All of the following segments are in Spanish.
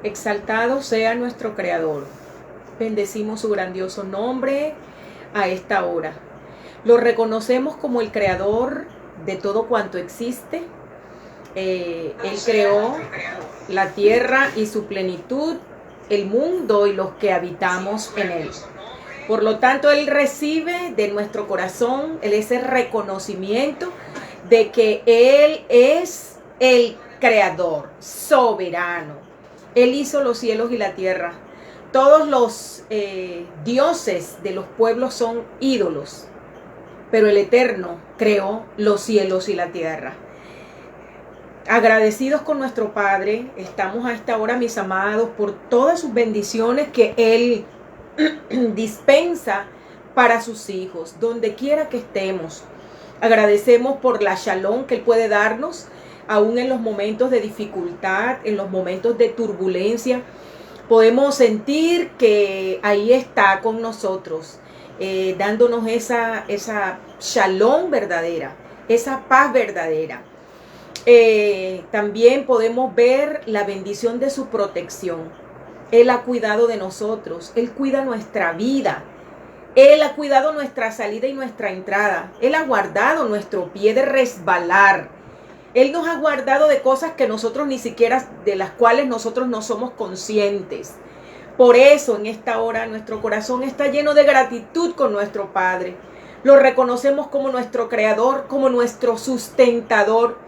Exaltado sea nuestro Creador. Bendecimos su grandioso nombre a esta hora. Lo reconocemos como el Creador de todo cuanto existe. Él creó la tierra y su plenitud, el mundo y los que habitamos en él. Por lo tanto, Él recibe de nuestro corazón ese reconocimiento de que Él es el Creador, soberano. Él hizo los cielos y la tierra. Todos los dioses de los pueblos son ídolos, pero el Eterno creó los cielos y la tierra. Agradecidos con nuestro Padre, estamos a esta hora, mis amados, por todas sus bendiciones que Él dispensa para sus hijos, donde quiera que estemos. Agradecemos por la shalom que Él puede darnos, aún en los momentos de dificultad, en los momentos de turbulencia. Podemos sentir que ahí está con nosotros, dándonos esa shalom verdadera, esa paz verdadera. También podemos ver la bendición de su protección. Él ha cuidado de nosotros, Él cuida nuestra vida, Él ha cuidado nuestra salida y nuestra entrada, Él ha guardado nuestro pie de resbalar, Él nos ha guardado de cosas que nosotros ni siquiera, de las cuales nosotros no somos conscientes. Por eso en esta hora nuestro corazón está lleno de gratitud con nuestro Padre. Lo reconocemos como nuestro Creador, como nuestro sustentador.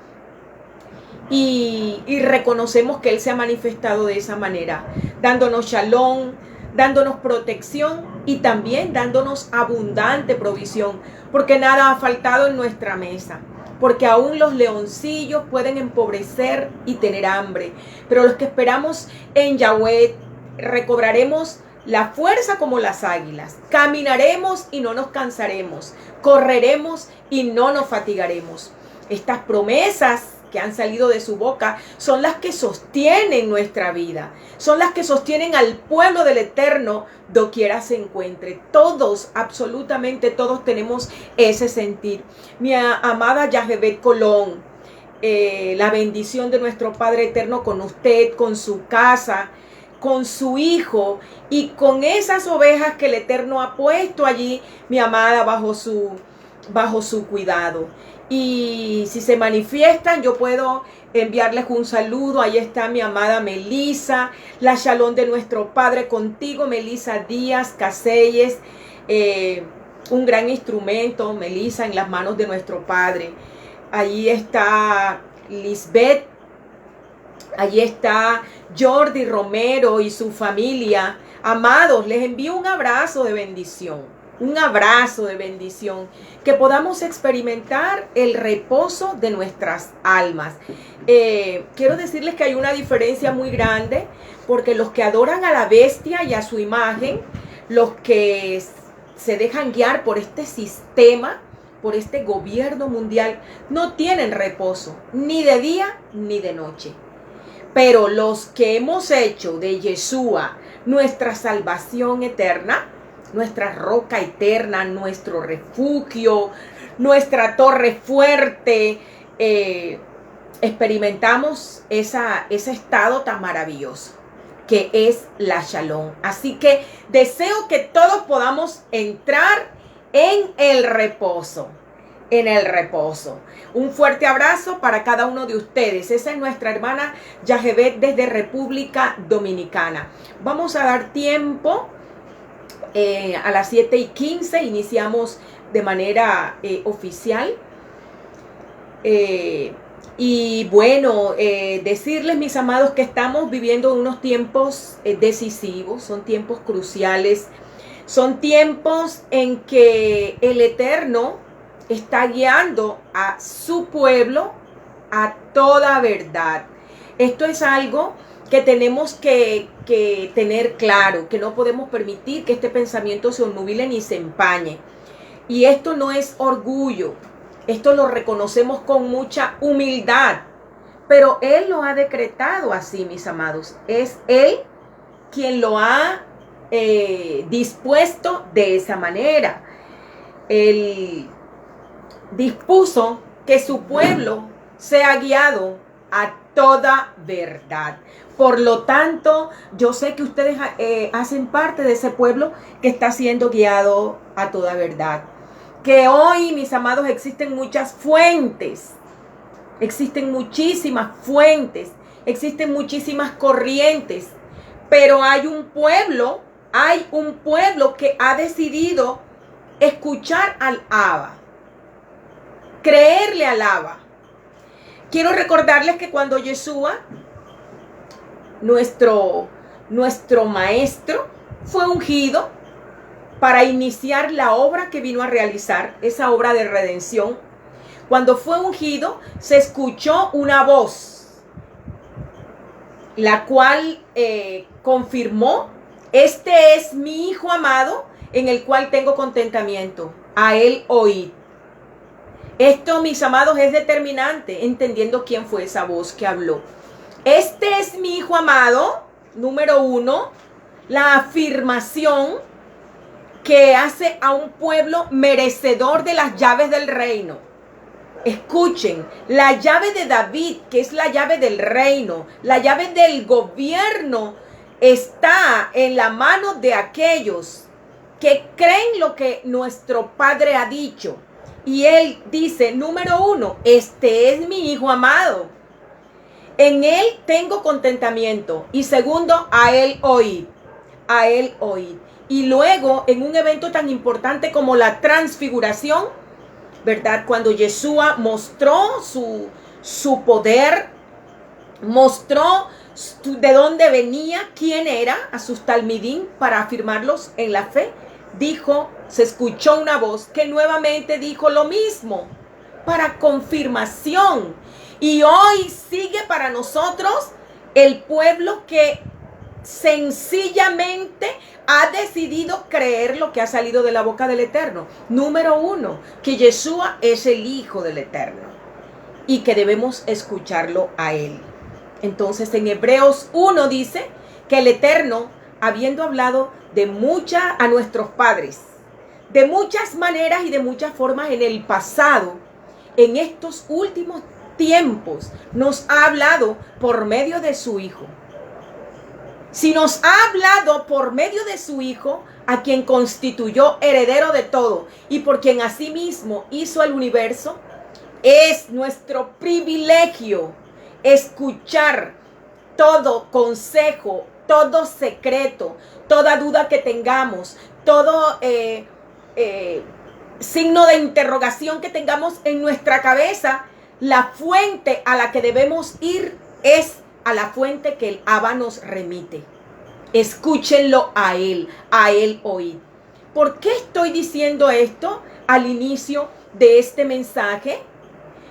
Y reconocemos que Él se ha manifestado de esa manera, dándonos shalom, dándonos protección y también dándonos abundante provisión, porque nada ha faltado en nuestra mesa, porque aún los leoncillos pueden empobrecer y tener hambre, pero los que esperamos en Yahweh recobraremos la fuerza como las águilas, caminaremos y no nos cansaremos, correremos y no nos fatigaremos. Estas promesas que han salido de su boca son las que sostienen nuestra vida, son las que sostienen al pueblo del Eterno doquiera se encuentre. Todos, absolutamente todos tenemos ese sentir. Mi amada Yahebet Colón, la bendición de nuestro Padre Eterno con usted, con su casa, con su hijo y con esas ovejas que el Eterno ha puesto allí, mi amada, bajo su cuidado. Y si se manifiestan, yo puedo enviarles un saludo. Ahí está mi amada Melisa, la shalom de nuestro Padre contigo, Melisa Díaz Caselles, un gran instrumento, Melisa, en las manos de nuestro Padre. Allí está Lisbeth, allí está Jordi Romero y su familia. Amados, les envío un abrazo de bendición. Un abrazo de bendición, que podamos experimentar el reposo de nuestras almas. Quiero decirles que hay una diferencia muy grande, porque los que adoran a la bestia y a su imagen, los que se dejan guiar por este sistema, por este gobierno mundial, no tienen reposo, ni de día ni de noche. Pero los que hemos hecho de Yeshua nuestra salvación eterna, nuestra roca eterna, nuestro refugio, nuestra torre fuerte, experimentamos ese estado tan maravilloso que es la shalom. Así que deseo que todos podamos entrar en el reposo. En el reposo. Un fuerte abrazo para cada uno de ustedes. Esa es nuestra hermana Yahebet desde República Dominicana. Vamos a dar tiempo. A las 7:15 iniciamos de manera oficial. Y bueno, decirles, mis amados, que estamos viviendo unos tiempos decisivos, son tiempos cruciales, son tiempos en que el Eterno está guiando a su pueblo a toda verdad. Esto es algo que tenemos que tener claro, que no podemos permitir que este pensamiento se obnubile ni se empañe. Y esto no es orgullo, esto lo reconocemos con mucha humildad, pero Él lo ha decretado así, mis amados. Es Él quien lo ha dispuesto de esa manera. Él dispuso que su pueblo sea guiado a toda verdad. Por lo tanto, yo sé que ustedes hacen parte de ese pueblo que está siendo guiado a toda verdad. Que hoy, mis amados, existen muchas fuentes, existen muchísimas fuentes, existen muchísimas corrientes, pero hay un pueblo que ha decidido escuchar al Abba, creerle al Abba. Quiero recordarles que cuando Yeshua, nuestro maestro, fue ungido para iniciar la obra que vino a realizar, esa obra de redención, cuando fue ungido, se escuchó una voz, la cual confirmó: este es mi Hijo amado, en el cual tengo contentamiento, a él oíd. Esto, mis amados, es determinante, entendiendo quién fue esa voz que habló. Este es mi Hijo amado, número 1, la afirmación que hace a un pueblo merecedor de las llaves del reino. Escuchen, la llave de David, que es la llave del reino, la llave del gobierno, está en la mano de aquellos que creen lo que nuestro Padre ha dicho. Y él dice, número 1, este es mi Hijo amado. En él tengo contentamiento. Y segundo, a él oíd. A él oíd. Y luego, en un evento tan importante como la transfiguración, ¿verdad? Cuando Yeshua mostró su poder, mostró de dónde venía, quién era, a sus talmidín, para afirmarlos en la fe, dijo, se escuchó una voz que nuevamente dijo lo mismo, para confirmación. Y hoy sigue para nosotros el pueblo que sencillamente ha decidido creer lo que ha salido de la boca del Eterno. Número 1, que Yeshua es el Hijo del Eterno y que debemos escucharlo a él. Entonces en Hebreos 1 dice que el Eterno, habiendo hablado a nuestros padres, de muchas maneras y de muchas formas en el pasado, en estos últimos tiempos nos ha hablado por medio de su Hijo. Si nos ha hablado por medio de su Hijo, a quien constituyó heredero de todo y por quien asimismo hizo el universo, es nuestro privilegio escuchar todo consejo, todo secreto, toda duda que tengamos, todo signo de interrogación que tengamos en nuestra cabeza. La fuente a la que debemos ir es a la fuente que el Abba nos remite. Escúchenlo a él oíd. ¿Por qué estoy diciendo esto al inicio de este mensaje?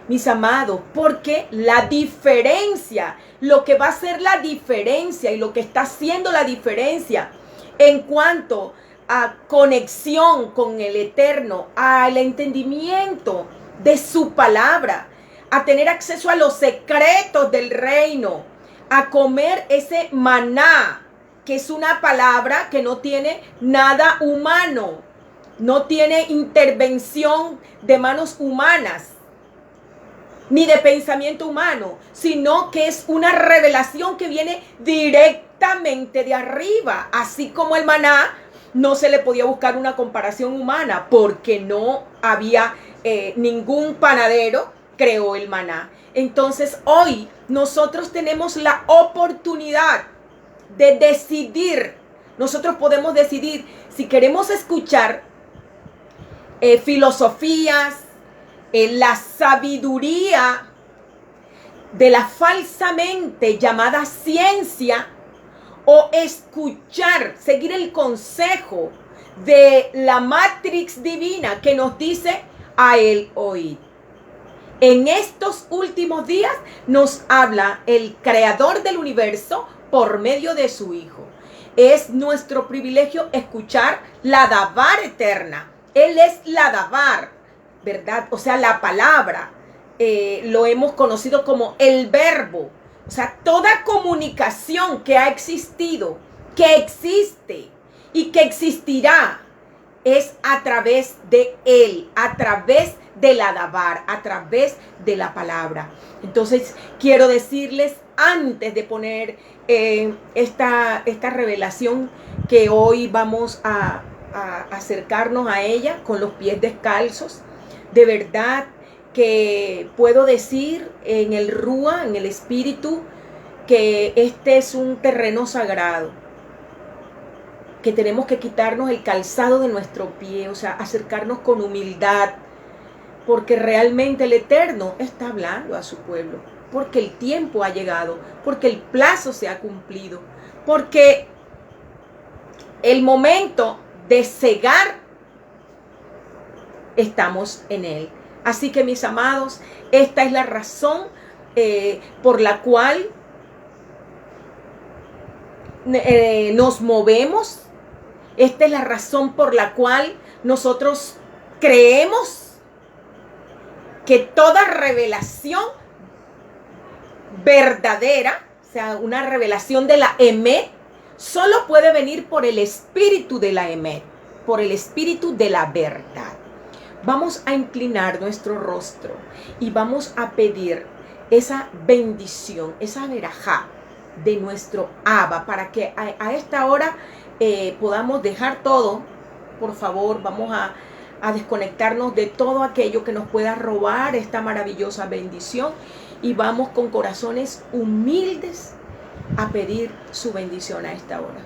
Mis amados, porque la diferencia, lo que va a ser la diferencia y lo que está haciendo la diferencia en cuanto a conexión con el Eterno, al entendimiento de su palabra, a tener acceso a los secretos del reino, a comer ese maná, que es una palabra que no tiene nada humano, no tiene intervención de manos humanas, ni de pensamiento humano, sino que es una revelación que viene directamente de arriba. Así como el maná, no se le podía buscar una comparación humana, porque no había ningún panadero creó el maná. Entonces hoy nosotros tenemos la oportunidad de decidir. Nosotros podemos decidir si queremos escuchar filosofías, la sabiduría de la falsamente llamada ciencia, o escuchar, seguir el consejo de la Matrix divina que nos dice a él oíd. En estos últimos días nos habla el creador del universo por medio de su Hijo. Es nuestro privilegio escuchar la Dabar eterna. Él es la Dabar, ¿verdad? O sea, la palabra. Lo hemos conocido como el verbo. O sea, toda comunicación que ha existido, que existe y que existirá es a través de Él, a través del Adabar, a través de la palabra. Entonces, quiero decirles, antes de poner esta revelación, que hoy vamos a acercarnos a ella con los pies descalzos, de verdad que puedo decir en el Rúa, en el Espíritu, que este es un terreno sagrado, que tenemos que quitarnos el calzado de nuestro pie, o sea, acercarnos con humildad, porque realmente el Eterno está hablando a su pueblo, porque el tiempo ha llegado, porque el plazo se ha cumplido, porque el momento de cegar estamos en él. Así que, mis amados, esta es la razón por la cual nos movemos. Esta es la razón por la cual nosotros creemos que toda revelación verdadera, o sea, una revelación de la Emet, solo puede venir por el espíritu de la Emet, por el espíritu de la verdad. Vamos a inclinar nuestro rostro y vamos a pedir esa bendición, esa verajá de nuestro Abba, para que a esta hora podamos dejar todo. Por favor, vamos a desconectarnos de todo aquello que nos pueda robar esta maravillosa bendición, y vamos con corazones humildes a pedir su bendición a esta hora.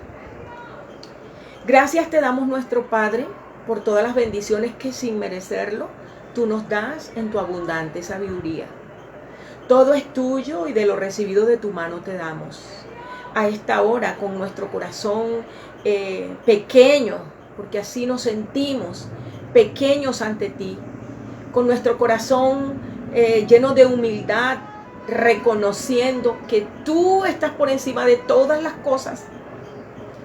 Gracias te damos, nuestro Padre, por todas las bendiciones que sin merecerlo tú nos das en tu abundante sabiduría. Todo es tuyo y de lo recibido de tu mano te damos. A esta hora, con nuestro corazón pequeño, porque así nos sentimos, pequeños ante ti, con nuestro corazón lleno de humildad, reconociendo que tú estás por encima de todas las cosas,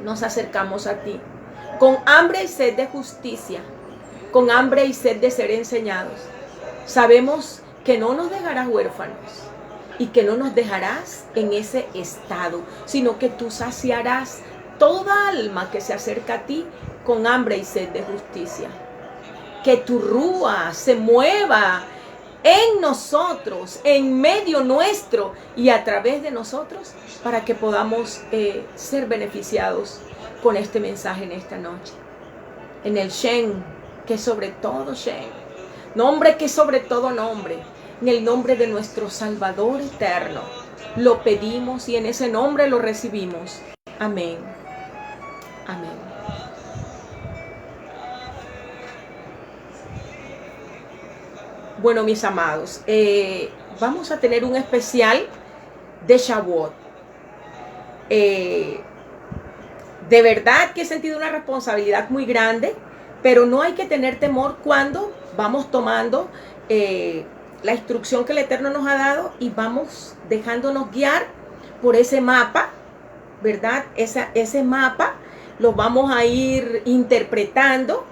nos acercamos a ti, con hambre y sed de justicia, con hambre y sed de ser enseñados. Sabemos que no nos dejarás huérfanos y que no nos dejarás en ese estado, sino que tú saciarás toda alma que se acerca a ti con hambre y sed de justicia. Que tu rúa se mueva en nosotros, en medio nuestro y a través de nosotros, para que podamos ser beneficiados con este mensaje en esta noche. En el Shem, que sobre todo Shem, nombre que sobre todo nombre, en el nombre de nuestro Salvador eterno, lo pedimos y en ese nombre lo recibimos. Amén. Amén. Bueno, mis amados, vamos a tener un especial de Shavuot. De verdad que he sentido una responsabilidad muy grande, pero no hay que tener temor cuando vamos tomando la instrucción que el Eterno nos ha dado y vamos dejándonos guiar por ese mapa, ¿verdad? Ese mapa lo vamos a ir interpretando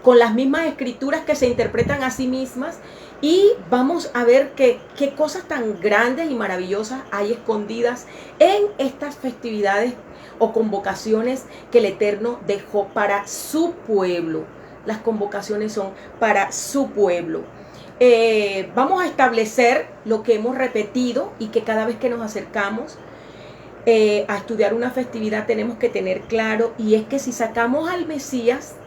con las mismas escrituras que se interpretan a sí mismas, y vamos a ver qué cosas tan grandes y maravillosas hay escondidas en estas festividades o convocaciones que el Eterno dejó para su pueblo. Las convocaciones son para su pueblo. Vamos a establecer lo que hemos repetido y que cada vez que nos acercamos a estudiar una festividad tenemos que tener claro, y es que si sacamos al Mesías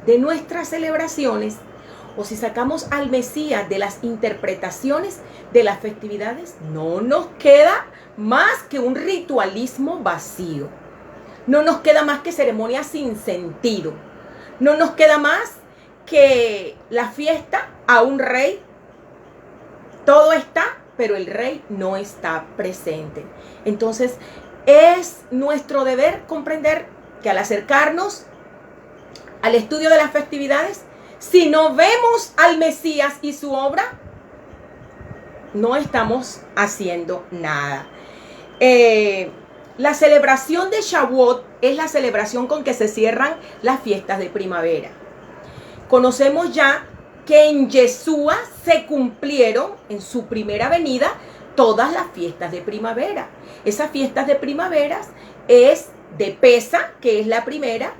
de nuestras celebraciones, o si sacamos al Mesías de las interpretaciones de las festividades, no nos queda más que un ritualismo vacío. No nos queda más que ceremonias sin sentido. No nos queda más que la fiesta a un rey. Todo está, pero el rey no está presente. Entonces, es nuestro deber comprender que al acercarnos al estudio de las festividades, si no vemos al Mesías y su obra, no estamos haciendo nada. La celebración de Shavuot es la celebración con que se cierran las fiestas de primavera. Conocemos ya que en Yeshua se cumplieron en su primera venida todas las fiestas de primavera. Esas fiestas de primavera es de Pesa, que es la primera,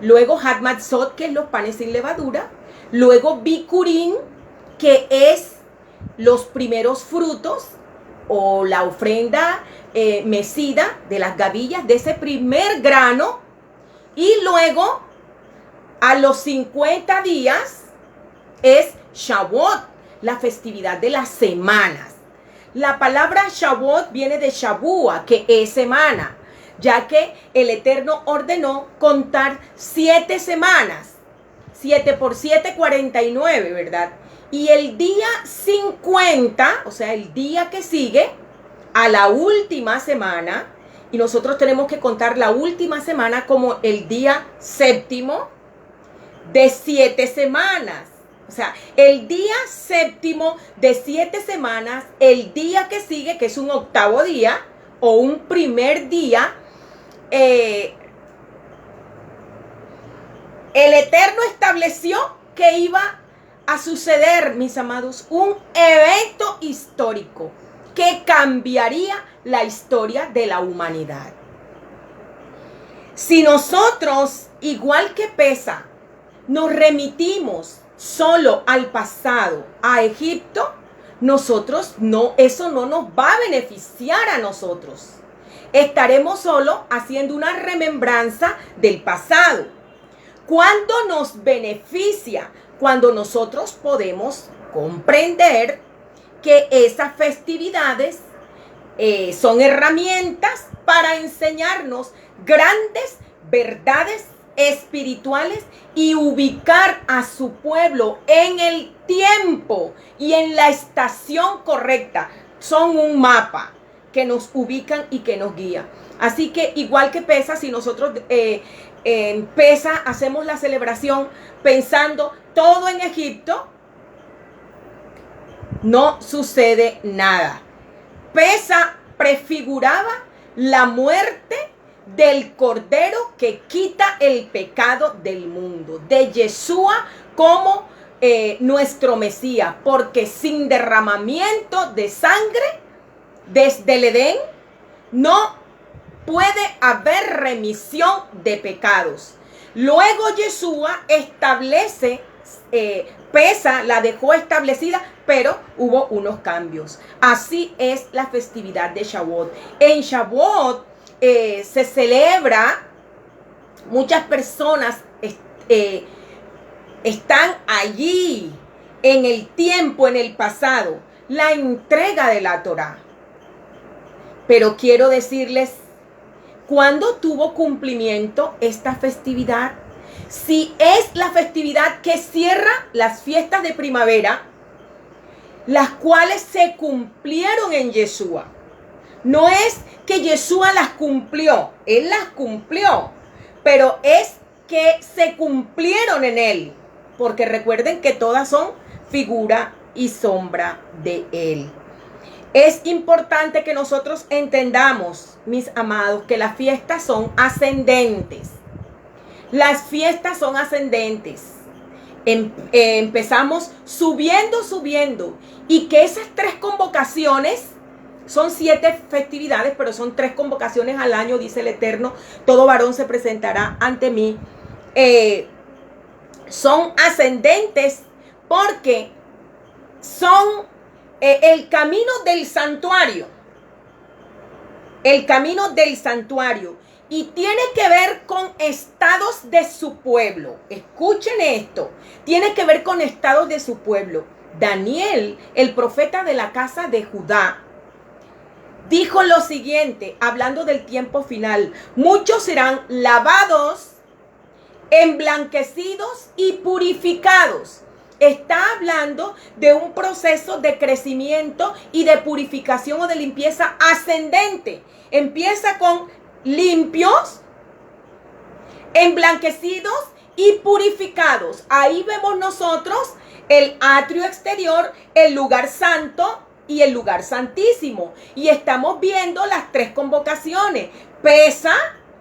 luego Hat Matzot, que es los panes sin levadura, luego Bikurim, que es los primeros frutos o la ofrenda mecida de las gavillas de ese primer grano, y luego a los 50 días es Shavuot, la festividad de las semanas. La palabra Shavuot viene de Shavua, que es semana, ya que el Eterno ordenó contar 7 semanas. 7 por 7, 49, ¿verdad? Y el día 50, o sea, el día que sigue a la última semana, y nosotros tenemos que contar la última semana como el día séptimo de 7 semanas. O sea, el día séptimo de 7 semanas, el día que sigue, que es un octavo día o un primer día, el Eterno estableció que iba a suceder, mis amados, un evento histórico que cambiaría la historia de la humanidad. Si nosotros, igual que Pesa, nos remitimos solo al pasado, a Egipto, nosotros eso no nos va a beneficiar a nosotros. Estaremos solo haciendo una remembranza del pasado. ¿Cuándo nos beneficia? Cuando nosotros podemos comprender que esas festividades son herramientas para enseñarnos grandes verdades espirituales y ubicar a su pueblo en el tiempo y en la estación correcta. Son un mapa que nos ubican y que nos guía. Así que igual que Pesa, si nosotros en Pesa hacemos la celebración pensando todo en Egipto, no sucede nada. Pesa prefiguraba la muerte del Cordero que quita el pecado del mundo, de Yeshua como nuestro Mesías, porque sin derramamiento de sangre desde el Edén no puede haber remisión de pecados. Luego Yeshua establece, Pesa la dejó establecida, pero hubo unos cambios. Así es la festividad de Shavuot. En Shavuot se celebra, muchas personas están allí en el tiempo, en el pasado, la entrega de la Torá. Pero quiero decirles, ¿cuándo tuvo cumplimiento esta festividad? Si es la festividad que cierra las fiestas de primavera, las cuales se cumplieron en Yeshua. No es que Yeshua las cumplió, Él las cumplió, pero es que se cumplieron en Él, porque recuerden que todas son figura y sombra de Él. Es importante que nosotros entendamos, mis amados, que las fiestas son ascendentes. Las fiestas son ascendentes. Empezamos subiendo, y que esas 3 convocaciones, son 7 festividades, pero son 3 convocaciones al año, dice el Eterno, todo varón se presentará ante mí. Son ascendentes porque son el camino del santuario. El camino del santuario. Y tiene que ver con estados de su pueblo. Escuchen esto. Tiene que ver con estados de su pueblo. Daniel, el profeta de la casa de Judá, dijo lo siguiente, hablando del tiempo final: muchos serán lavados, emblanquecidos y purificados. Está hablando de un proceso de crecimiento y de purificación o de limpieza ascendente. Empieza con limpios, emblanquecidos y purificados. Ahí vemos nosotros el atrio exterior, el lugar santo y el lugar santísimo. Y estamos viendo las 3 convocaciones. Pesa,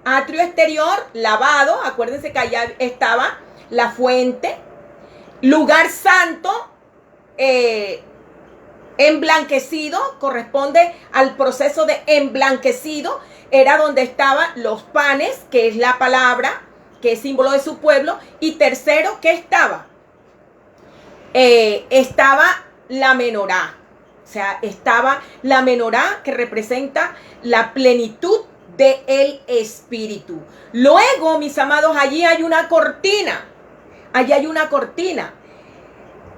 atrio exterior, lavado. Acuérdense que allá estaba la fuente. Lugar santo, emblanquecido, corresponde al proceso de emblanquecido. Era donde estaban los panes, que es la palabra, que es símbolo de su pueblo. Y tercero, ¿qué estaba? Estaba la menorá. O sea, estaba la menorá, que representa la plenitud del Espíritu. Luego, mis amados, allí hay una cortina. Allí hay una cortina.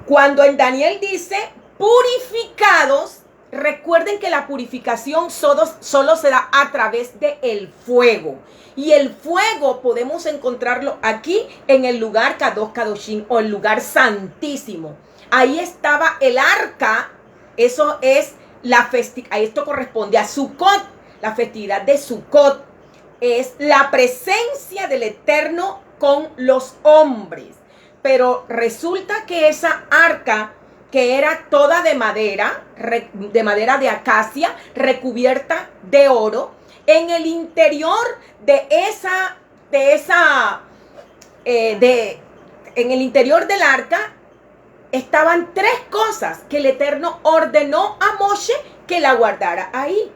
Cuando en Daniel dice purificados, recuerden que la purificación solo se da a través del fuego. Y el fuego podemos encontrarlo aquí en el lugar Kadosh Kadoshim, o el lugar santísimo. Ahí estaba el arca. Eso es la festividad. Esto corresponde a Sukkot. La festividad de Sukkot es la presencia del Eterno con los hombres. Pero resulta que esa arca, que era toda de madera de acacia, recubierta de oro, en el interior en el interior del arca estaban tres cosas que el Eterno ordenó a Moshe que la guardara ahí.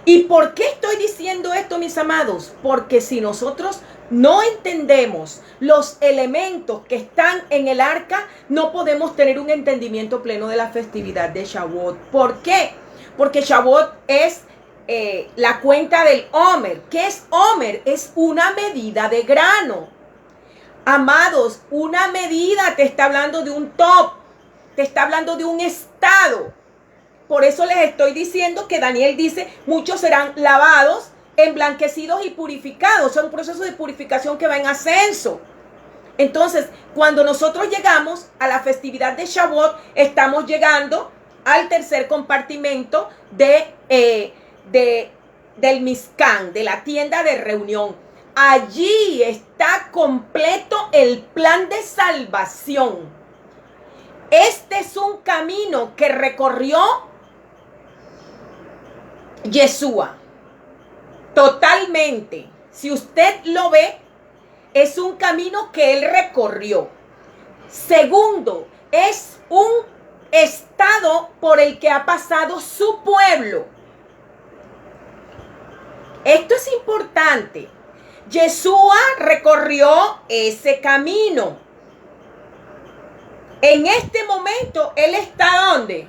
¿Y por qué estoy diciendo esto, mis amados? Porque si nosotros no entendemos los elementos que están en el arca, no podemos tener un entendimiento pleno de la festividad de Shavuot. ¿Por qué? Porque Shavuot es la cuenta del Omer. ¿Qué es Omer? Es una medida de grano. Amados, una medida te está hablando de un top, te está hablando de un estado. Por eso les estoy diciendo que Daniel dice, muchos serán lavados, emblanquecidos y purificados. Es un proceso de purificación que va en ascenso. Entonces, cuando nosotros llegamos a la festividad de Shavuot, estamos llegando al tercer compartimento del Mizkan, de la tienda de reunión. Allí está completo el plan de salvación. Este es un camino que recorrió Yeshua. Totalmente. Si usted lo ve, es un camino que él recorrió. Segundo, es un estado por el que ha pasado su pueblo. Esto es importante. Yeshua recorrió ese camino. En este momento, él está ¿dónde?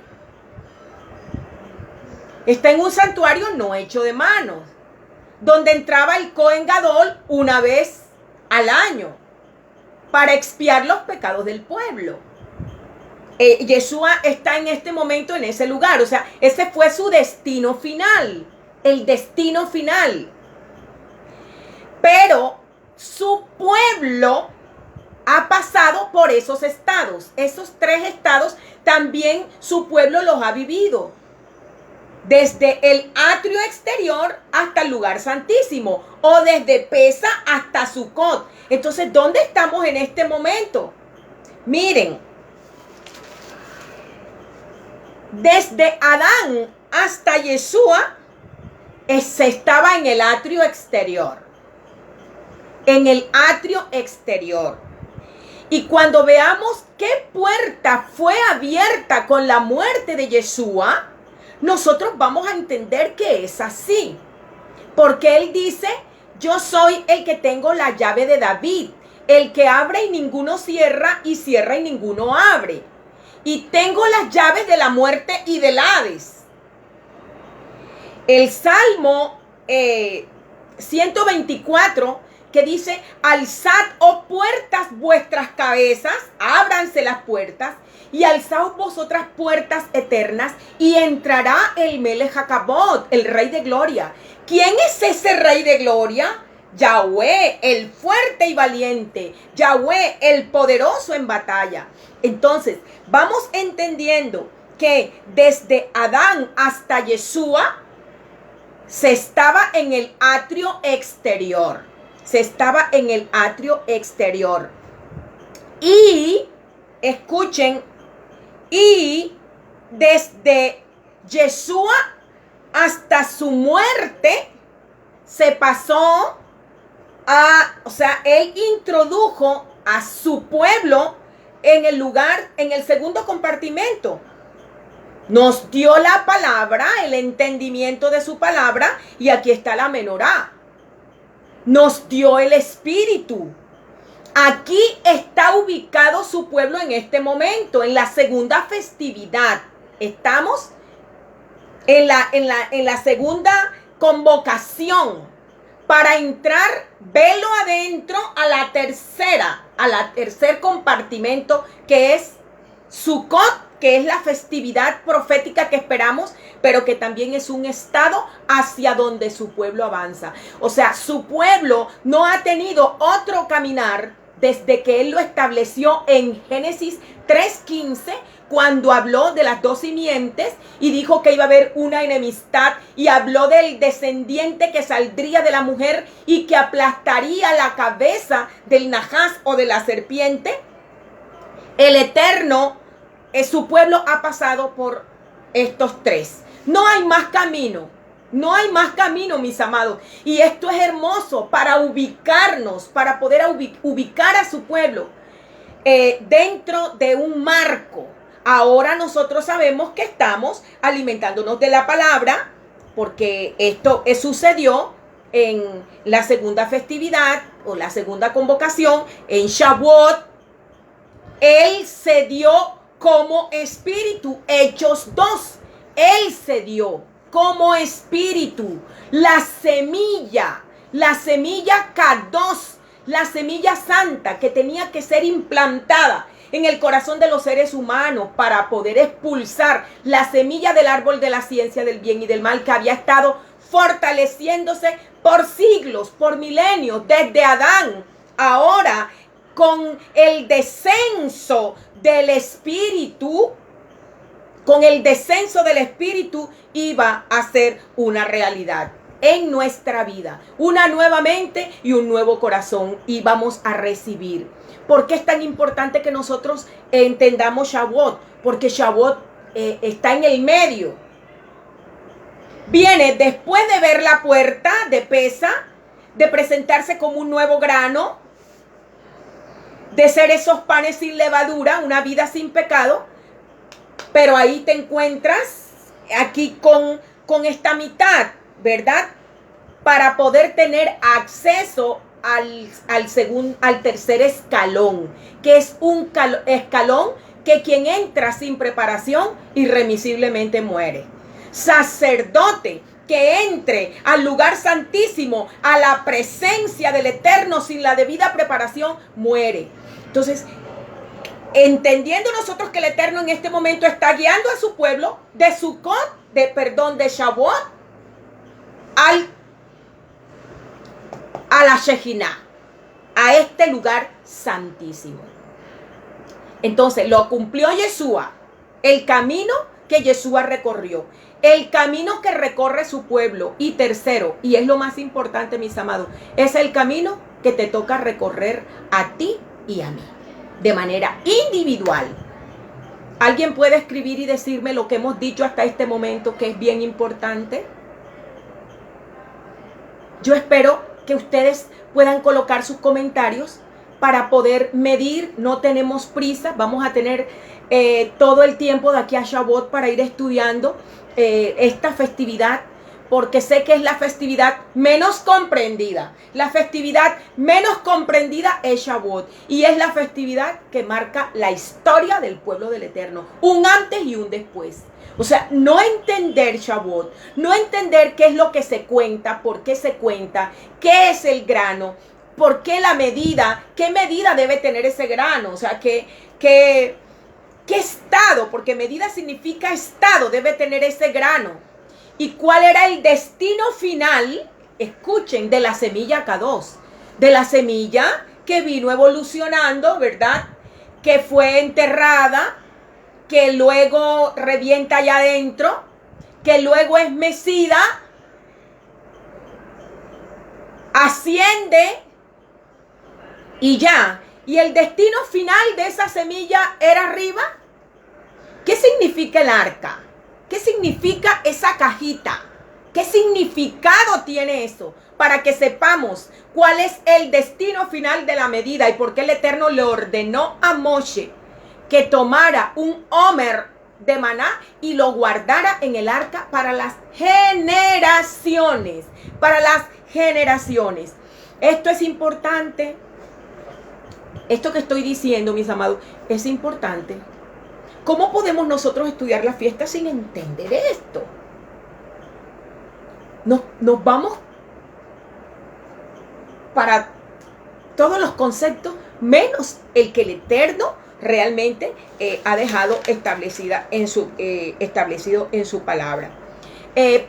Está en un santuario no hecho de manos, donde entraba el Cohen Gadol una vez al año para expiar los pecados del pueblo. Yeshua está en este momento en ese lugar. O sea, ese fue su destino final. El destino final. Pero su pueblo ha pasado por esos estados. Esos tres estados también su pueblo los ha vivido. Desde el atrio exterior hasta el lugar santísimo. O desde Pesa hasta Sukkot. Entonces, ¿dónde estamos en este momento? Miren. Desde Adán hasta Yeshua se estaba en el atrio exterior. En el atrio exterior. Y cuando veamos qué puerta fue abierta con la muerte de Yeshua, nosotros vamos a entender que es así. Porque él dice, yo soy el que tengo la llave de David, el que abre y ninguno cierra, y cierra y ninguno abre. Y tengo las llaves de la muerte y del Hades. El Salmo 124, que dice, alzad, oh puertas, vuestras cabezas, ábranse las puertas, y alzaos vosotras puertas eternas, y entrará el Melech HaKavod, el Rey de Gloria. ¿Quién es ese Rey de Gloria? Yahweh, el fuerte y valiente. Yahweh, el poderoso en batalla. Entonces, vamos entendiendo que desde Adán hasta Yeshua se estaba en el atrio exterior. Se estaba en el atrio exterior. Y, escuchen, y desde Yeshua hasta su muerte se pasó o sea, él introdujo a su pueblo en el lugar, en el segundo compartimento. Nos dio la palabra, el entendimiento de su palabra, y aquí está la menorá. nos dio el Espíritu. Aquí está ubicado su pueblo en este momento, en la segunda festividad. Estamos en la segunda convocación para entrar velo adentro al tercer compartimento, que es Sukkot, que es la festividad profética que esperamos, pero que también es un estado hacia donde su pueblo avanza. O sea, su pueblo no ha tenido otro caminar desde que él lo estableció en Génesis 3:15, cuando habló de las dos simientes y dijo que iba a haber una enemistad, y habló del descendiente que saldría de la mujer y que aplastaría la cabeza del najás o de la serpiente. El Eterno, su pueblo ha pasado por estos tres. No hay más camino. No hay más camino, mis amados. Y esto es hermoso para ubicarnos, para poder ubicar a su pueblo dentro de un marco. Ahora nosotros sabemos que estamos alimentándonos de la palabra, porque esto sucedió en la segunda festividad o la segunda convocación, en Shavuot. Él se dio como espíritu. Hechos 2. Él se dio como espíritu. La semilla Kadosh, la semilla santa que tenía que ser implantada en el corazón de los seres humanos para poder expulsar la semilla del árbol de la ciencia del bien y del mal, que había estado fortaleciéndose por siglos, por milenios, desde Adán. Ahora, con el descenso del Espíritu, iba a ser una realidad en nuestra vida. Una nueva mente y un nuevo corazón íbamos a recibir. ¿Por qué es tan importante que nosotros entendamos Shavuot? Porque Shavuot está en el medio. Viene después de ver la puerta de Pesa, de presentarse como un nuevo grano, de ser esos panes sin levadura, una vida sin pecado. Pero ahí te encuentras aquí con esta mitad, ¿verdad? Para poder tener acceso al tercer escalón, que es un escalón que quien entra sin preparación irremisiblemente muere. Sacerdote que entre al lugar santísimo, a la presencia del Eterno sin la debida preparación, muere. Entonces, entendiendo nosotros que el Eterno en este momento está guiando a su pueblo de Sukkot, de Shavuot a la Shejinah, a este lugar santísimo. Entonces lo cumplió Yeshua, el camino que Yeshua recorrió, el camino que recorre su pueblo. Y tercero, y es lo más importante, mis amados, es el camino que te toca recorrer a ti y a mí, de manera individual. ¿Alguien puede escribir y decirme lo que hemos dicho hasta este momento, que es bien importante? Yo espero que ustedes puedan colocar sus comentarios para poder medir. No tenemos prisa, vamos a tener todo el tiempo de aquí a Shavuot para ir estudiando esta festividad, porque sé que es la festividad menos comprendida. La festividad menos comprendida es Shavuot, y es la festividad que marca la historia del pueblo del Eterno, un antes y un después. O sea, no entender Shavuot, no entender qué es lo que se cuenta, por qué se cuenta, qué es el grano, por qué la medida, qué medida debe tener ese grano, o sea, qué estado, porque medida significa estado, debe tener ese grano. Y cuál era el destino final, escuchen, de la semilla Kadosh, de la semilla que vino evolucionando, ¿verdad? Que fue enterrada, que luego revienta allá adentro, que luego es mecida, asciende y ya. ¿Y el destino final de esa semilla era arriba? ¿Qué significa el arca? ¿Qué significa esa cajita? ¿Qué significado tiene eso? Para que sepamos cuál es el destino final de la medida y por qué el Eterno le ordenó a Moshe que tomara un homer de maná y lo guardara en el arca para las generaciones. Para las generaciones. Esto es importante. Esto que estoy diciendo, mis amados, es importante. ¿Cómo podemos nosotros estudiar la fiesta sin entender esto? Nos vamos para todos los conceptos, menos el que el Eterno realmente ha dejado establecido en su palabra.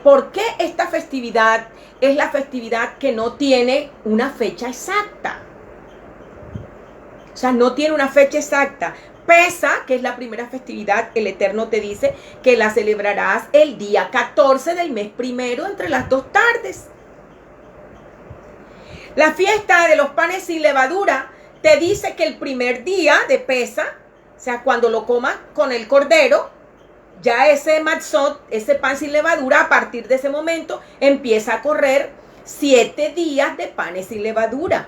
¿Por qué esta festividad es la festividad que no tiene una fecha exacta? O sea, no tiene una fecha exacta. Pesa, que es la primera festividad, el Eterno te dice que la celebrarás el día 14 del mes primero entre las 2 tardes. La fiesta de los panes sin levadura te dice que el primer día de Pesa, o sea, cuando lo comas con el cordero, ya ese matzot, ese pan sin levadura, a partir de ese momento empieza a correr 7 días de panes sin levadura.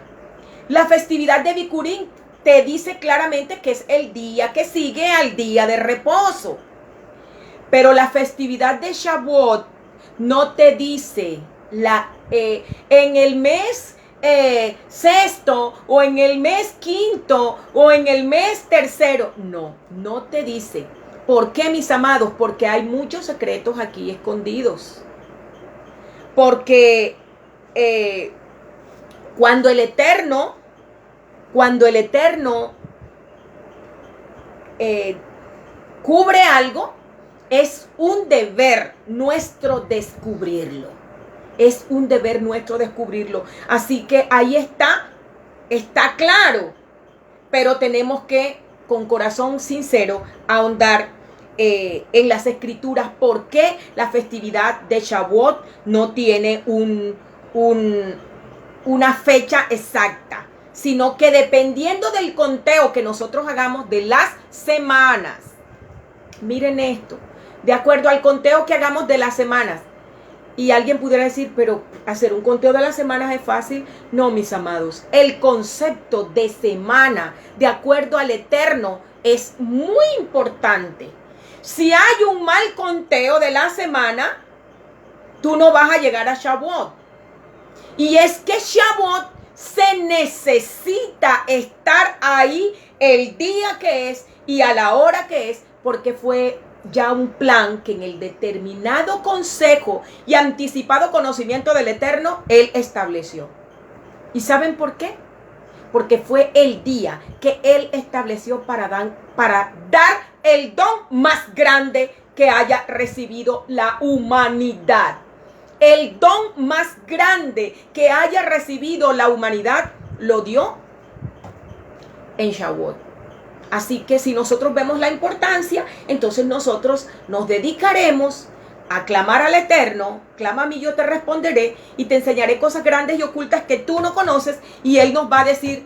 La festividad de Bikurim te dice claramente que es el día que sigue al día de reposo. Pero la festividad de Shavuot no te dice en el mes sexto o en el mes quinto o en el mes tercero. No te dice. ¿Por qué, mis amados? Porque hay muchos secretos aquí escondidos. Porque cuando el Eterno cubre algo, es un deber nuestro descubrirlo. Es un deber nuestro descubrirlo. Así que ahí está claro. Pero tenemos que, con corazón sincero, ahondar en las escrituras. ¿Por qué la festividad de Shavuot no tiene una fecha exacta? Sino que dependiendo del conteo que nosotros hagamos de las semanas, miren esto, de acuerdo al conteo que hagamos de las semanas, y alguien pudiera decir, pero hacer un conteo de las semanas es fácil. No, mis amados, el concepto de semana, de acuerdo al Eterno, es muy importante. Si hay un mal conteo de la semana, tú no vas a llegar a Shavuot. Y es que Shavuot se necesita estar ahí el día que es y a la hora que es, porque fue ya un plan que en el determinado consejo y anticipado conocimiento del Eterno, Él estableció. ¿Y saben por qué? Porque fue el día que Él estableció para dar el don más grande que haya recibido la humanidad. El don más grande que haya recibido la humanidad lo dio en Shavuot. Así que si nosotros vemos la importancia, entonces nosotros nos dedicaremos a clamar al Eterno. Clama a mí, yo te responderé y te enseñaré cosas grandes y ocultas que tú no conoces, y Él nos va a decir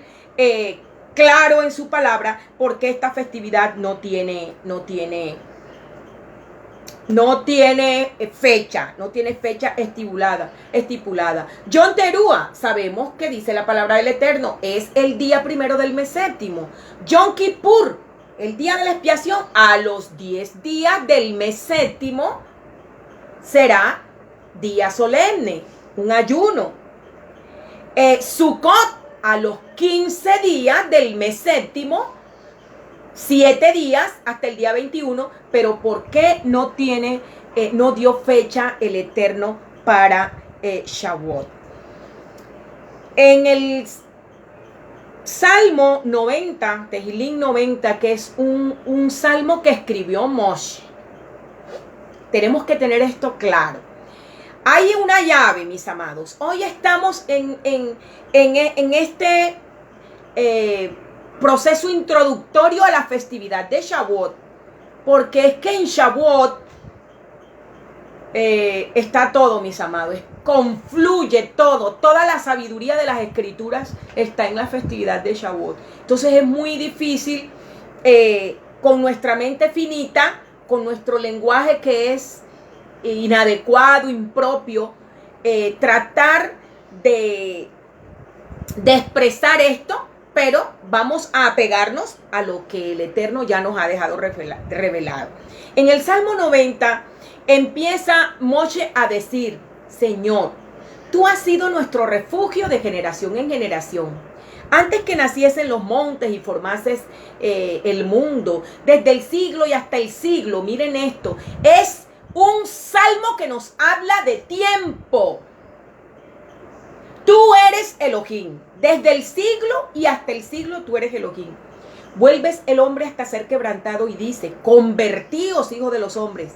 claro en su palabra por qué esta festividad no tiene fecha estipulada. Yom Teruah, sabemos que dice la palabra del Eterno, es el día primero del mes séptimo. Yom Kippur, el día de la expiación, a los 10 días del mes séptimo será día solemne, un ayuno. Sukkot, a los 15 días del mes séptimo, 7 días hasta el día 21, pero ¿por qué no dio fecha el Eterno para Shavuot? En el Salmo 90, Tehilín 90, que es un salmo que escribió Moshe, tenemos que tener esto claro. Hay una llave, mis amados. Hoy estamos en este proceso introductorio a la festividad de Shavuot, porque es que en Shavuot está todo, mis amados, confluye todo, toda la sabiduría de las escrituras está en la festividad de Shavuot. Entonces es muy difícil con nuestra mente finita, con nuestro lenguaje que es inadecuado, impropio, tratar de expresar esto. Pero vamos a apegarnos a lo que el Eterno ya nos ha dejado revelado. En el Salmo 90 empieza Moshe a decir, Señor, Tú has sido nuestro refugio de generación en generación. Antes que naciesen los montes y formases el mundo, desde el siglo y hasta el siglo, miren esto, es un salmo que nos habla de tiempo. Tú eres Elohim, desde el siglo y hasta el siglo tú eres Elohim. Vuelves el hombre hasta ser quebrantado y dice, convertíos, hijos de los hombres,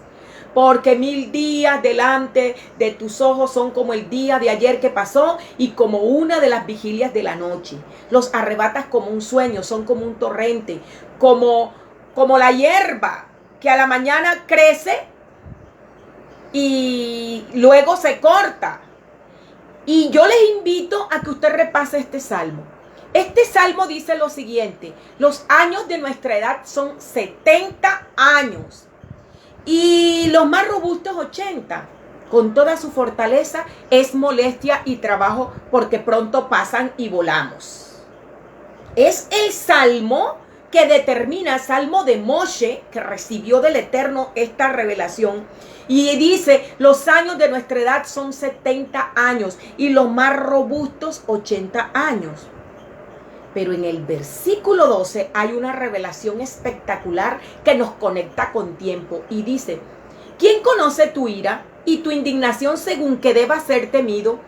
porque 1000 días delante de tus ojos son como el día de ayer que pasó y como una de las vigilias de la noche. Los arrebatas como un sueño, son como un torrente, como la hierba que a la mañana crece y luego se corta. Y yo les invito a que usted repase este salmo. Este salmo dice lo siguiente: los años de nuestra edad son 70 años. Y los más robustos 80, con toda su fortaleza, es molestia y trabajo porque pronto pasan y volamos. Es el salmo que determina, salmo de Moshe, que recibió del Eterno esta revelación. Y dice, los años de nuestra edad son 70 años y los más robustos 80 años. Pero en el versículo 12 hay una revelación espectacular que nos conecta con tiempo. Y dice, ¿quién conoce tu ira y tu indignación según que deba ser temido?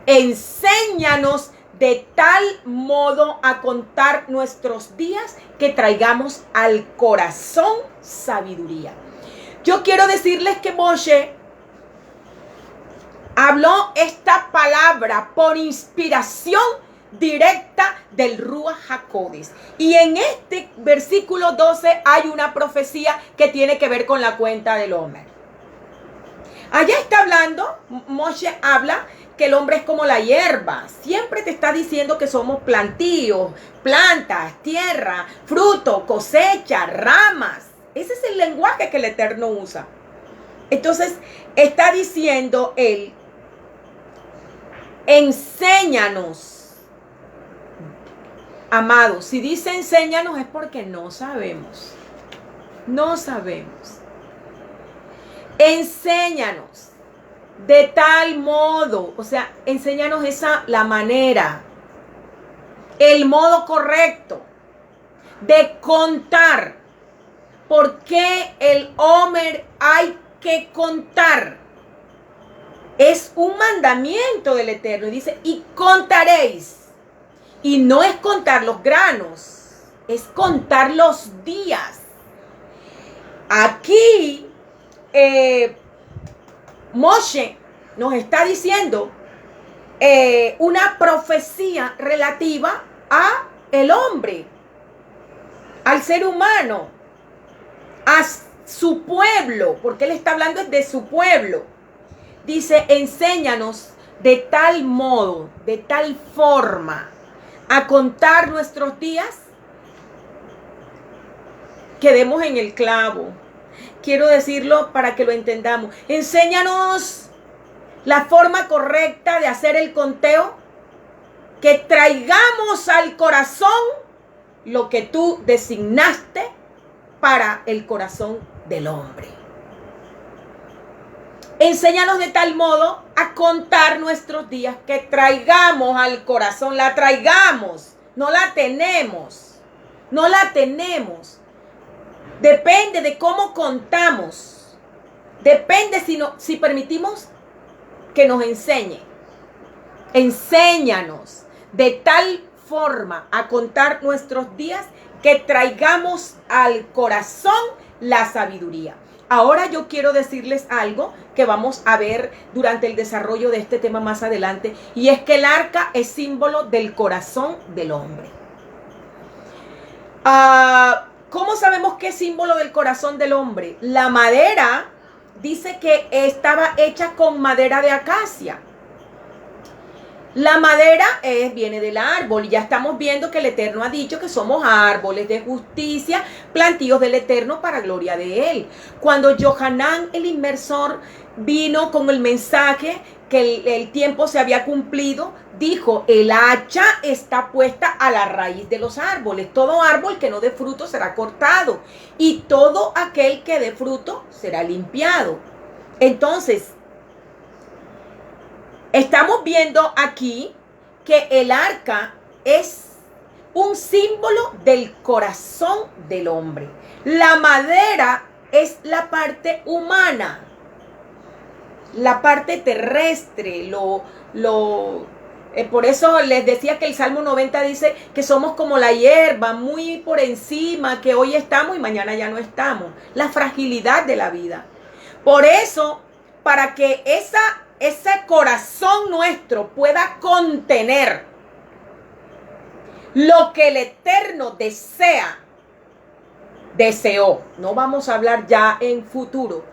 Enséñanos de tal modo a contar nuestros días que traigamos al corazón sabiduría. Yo quiero decirles que Moshe habló esta palabra por inspiración directa del Ruach HaKodesh. Y en este versículo 12 hay una profecía que tiene que ver con la cuenta del hombre. Allá está hablando, Moshe habla que el hombre es como la hierba. Siempre te está diciendo que somos plantíos, plantas, tierra, fruto, cosecha, ramas. Ese es el lenguaje que el Eterno usa. Entonces está diciendo él, enséñanos. Amados, si dice enséñanos es porque no sabemos. No sabemos. Enséñanos de tal modo, o sea, enséñanos la manera, el modo correcto de contar. ¿Por qué el Homer hay que contar? Es un mandamiento del Eterno. Y dice, y contaréis. Y no es contar los granos, es contar los días. Aquí Moshe nos está diciendo una profecía relativa a el hombre, al ser humano, a su pueblo, porque él está hablando de su pueblo. Dice, enséñanos de tal modo, de tal forma, a contar nuestros días, que demos en el clavo. Quiero decirlo para que lo entendamos. Enséñanos la forma correcta de hacer el conteo, que traigamos al corazón lo que tú designaste para el corazón del hombre. Enséñanos de tal modo a contar nuestros días, que traigamos al corazón, la traigamos, no la tenemos, no la tenemos. Depende de cómo contamos, depende si permitimos que nos enseñe. Enséñanos de tal forma a contar nuestros días que traigamos al corazón la sabiduría. Ahora yo quiero decirles algo que vamos a ver durante el desarrollo de este tema más adelante, y es que el arca es símbolo del corazón del hombre. ¿Cómo sabemos qué es símbolo del corazón del hombre? La madera dice que estaba hecha con madera de acacia. La madera viene del árbol, y ya estamos viendo que el Eterno ha dicho que somos árboles de justicia, plantíos del Eterno para gloria de Él. Cuando Yohanan el inmersor vino con el mensaje que el tiempo se había cumplido, dijo, el hacha está puesta a la raíz de los árboles. Todo árbol que no dé fruto será cortado, y todo aquel que dé fruto será limpiado. Entonces, Estamos viendo aquí que el arca es un símbolo del corazón del hombre. La madera es la parte humana, la parte terrestre, por eso les decía que el Salmo 90 dice que somos como la hierba, muy por encima, que hoy estamos y mañana ya no estamos. La fragilidad de la vida. Por eso, para que ese corazón nuestro pueda contener lo que el Eterno deseó. No vamos a hablar ya en futuro,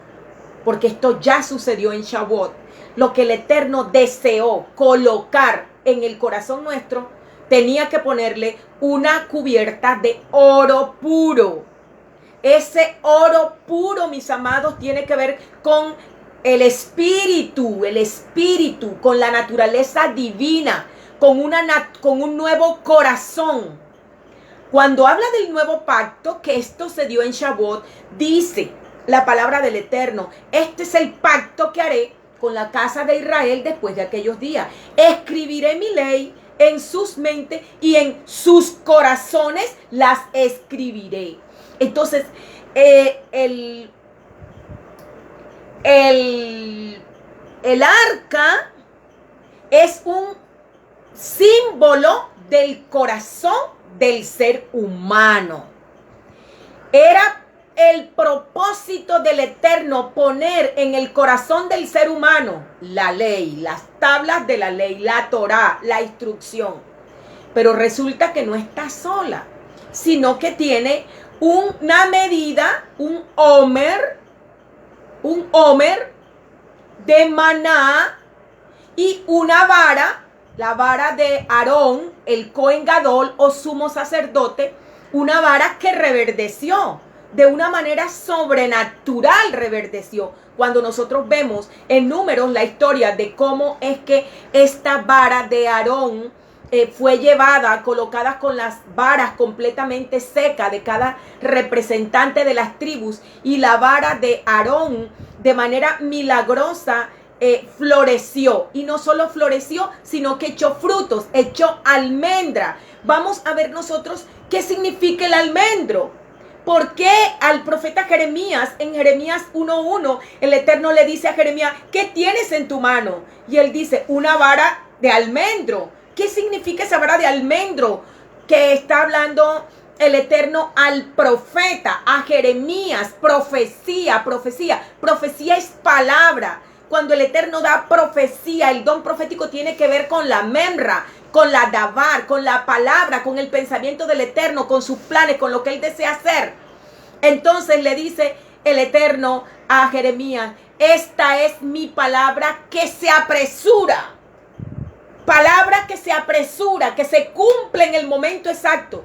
porque esto ya sucedió en Shavuot. Lo que el Eterno deseó colocar en el corazón nuestro, tenía que ponerle una cubierta de oro puro. Ese oro puro, mis amados, tiene que ver con el espíritu, con la naturaleza divina, con un nuevo corazón. Cuando habla del nuevo pacto, que esto se dio en Shavuot, dice la palabra del Eterno: este es el pacto que haré con la casa de Israel después de aquellos días. Escribiré mi ley en sus mentes y en sus corazones las escribiré. Entonces, el arca es un símbolo del corazón del ser humano. Era el propósito del Eterno poner en el corazón del ser humano la ley, las tablas de la ley, la Torá, la instrucción. Pero resulta que no está sola, sino que tiene una medida, un homer de maná y una vara, la vara de Aarón, el Cohen Gadol o sumo sacerdote, una vara que reverdeció. De una manera sobrenatural reverdeció. Cuando nosotros vemos en Números la historia de cómo es que esta vara de Aarón fue llevada, colocada con las varas completamente secas de cada representante de las tribus, y la vara de Aarón de manera milagrosa floreció. Y no solo floreció, sino que echó frutos, echó almendra. Vamos a ver nosotros qué significa el almendro. ¿Por qué al profeta Jeremías, en Jeremías 1:1, el Eterno le dice a Jeremías: ¿qué tienes en tu mano? Y él dice: una vara de almendro. ¿Qué significa esa vara de almendro? Que está hablando el Eterno al profeta, a Jeremías. Profecía es palabra. Cuando el Eterno da profecía, el don profético tiene que ver con la memra, con la davar, con la palabra, con el pensamiento del Eterno, con sus planes, con lo que Él desea hacer. Entonces le dice el Eterno a Jeremías: esta es mi palabra que se apresura. Palabra que se apresura, que se cumple en el momento exacto.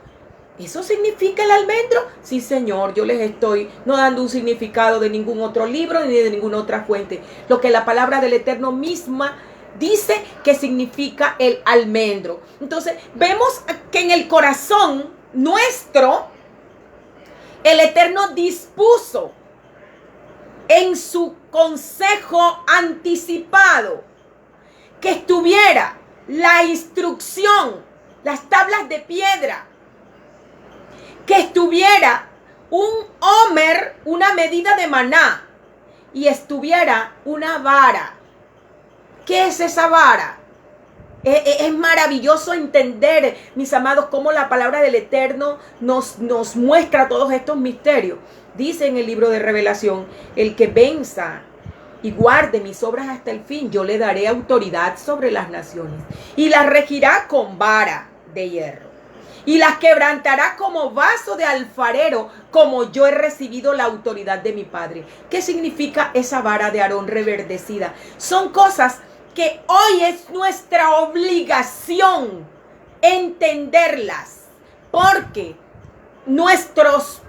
¿Eso significa el almendro? Sí, Señor, yo les estoy no dando un significado de ningún otro libro ni de ninguna otra fuente. Lo que la palabra del Eterno misma dice que significa el almendro. Entonces, vemos que en el corazón nuestro, el Eterno dispuso en su consejo anticipado que estuviera la instrucción, las tablas de piedra, que estuviera un homer, una medida de maná, y estuviera una vara. ¿Qué es esa vara? Es maravilloso entender, mis amados, cómo la palabra del Eterno nos muestra todos estos misterios. Dice en el libro de Revelación: el que venza y guarde mis obras hasta el fin, yo le daré autoridad sobre las naciones, y las regirá con vara de hierro, y las quebrantará como vaso de alfarero, como yo he recibido la autoridad de mi Padre. ¿Qué significa esa vara de Aarón reverdecida? Son cosas que hoy es nuestra obligación entenderlas, porque nuestros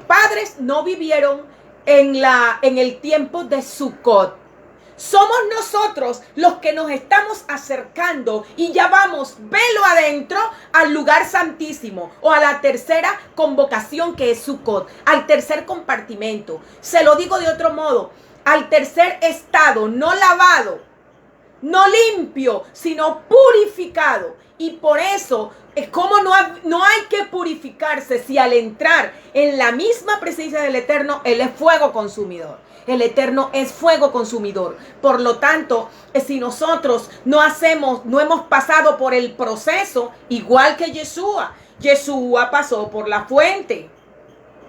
padres no vivieron en el tiempo de Sukkot. Somos nosotros los que nos estamos acercando y ya vamos velo adentro al lugar santísimo, o a la tercera convocación, que es Sukkot, al tercer compartimento. Se lo digo de otro modo: al tercer estado no lavado no limpio, sino purificado. Y por eso es como no hay que purificarse si al entrar en la misma presencia del Eterno, Él es fuego consumidor. El Eterno es fuego consumidor. Por lo tanto, si nosotros no hemos pasado por el proceso, igual que Yeshua. Yeshua pasó por la fuente,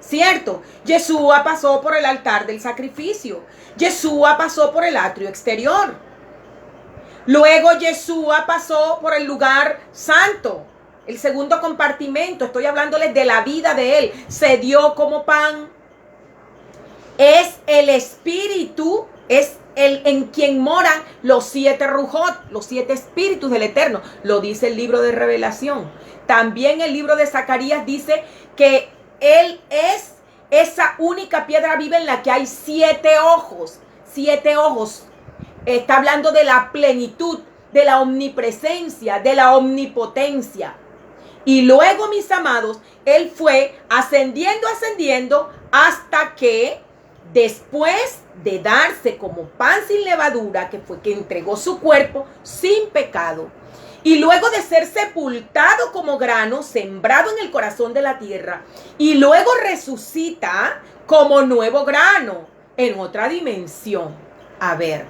¿cierto? Yeshua pasó por el altar del sacrificio. Yeshua pasó por el atrio exterior. Luego Yeshua pasó por el lugar santo, el segundo compartimento. Estoy hablándoles de la vida de Él. Se dio como pan. Es el Espíritu, es el en quien moran los 7 Rujot, los 7 espíritus del Eterno. Lo dice el libro de Revelación. También el libro de Zacarías dice que Él es esa única piedra viva en la que hay 7 ojos. 7 ojos. Está hablando de la plenitud, de la omnipresencia, de la omnipotencia. Y luego, mis amados, Él fue ascendiendo hasta que después de darse como pan sin levadura, que fue que entregó su cuerpo sin pecado, y luego de ser sepultado como grano, sembrado en el corazón de la tierra, y luego resucita como nuevo grano en otra dimensión. A ver,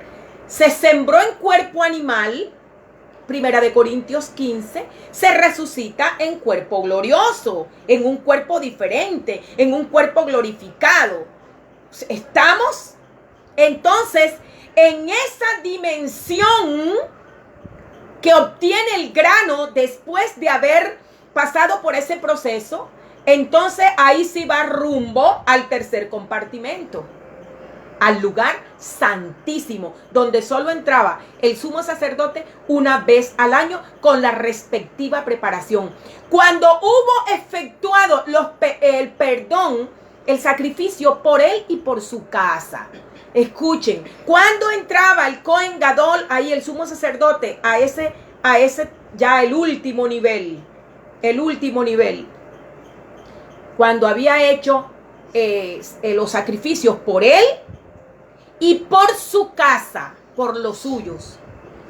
se sembró en cuerpo animal, 1 Corintios 15, se resucita en cuerpo glorioso, en un cuerpo diferente, en un cuerpo glorificado. ¿Estamos? Entonces, en esa dimensión que obtiene el grano después de haber pasado por ese proceso, entonces ahí sí va rumbo al tercer compartimento, al lugar santísimo, donde solo entraba el sumo sacerdote una vez al año con la respectiva preparación. Cuando hubo efectuado el perdón, el sacrificio por él y por su casa. Escuchen, cuando entraba el Cohen Gadol, ahí el sumo sacerdote, a ese ya el último nivel, cuando había hecho los sacrificios por él y por su casa, por los suyos.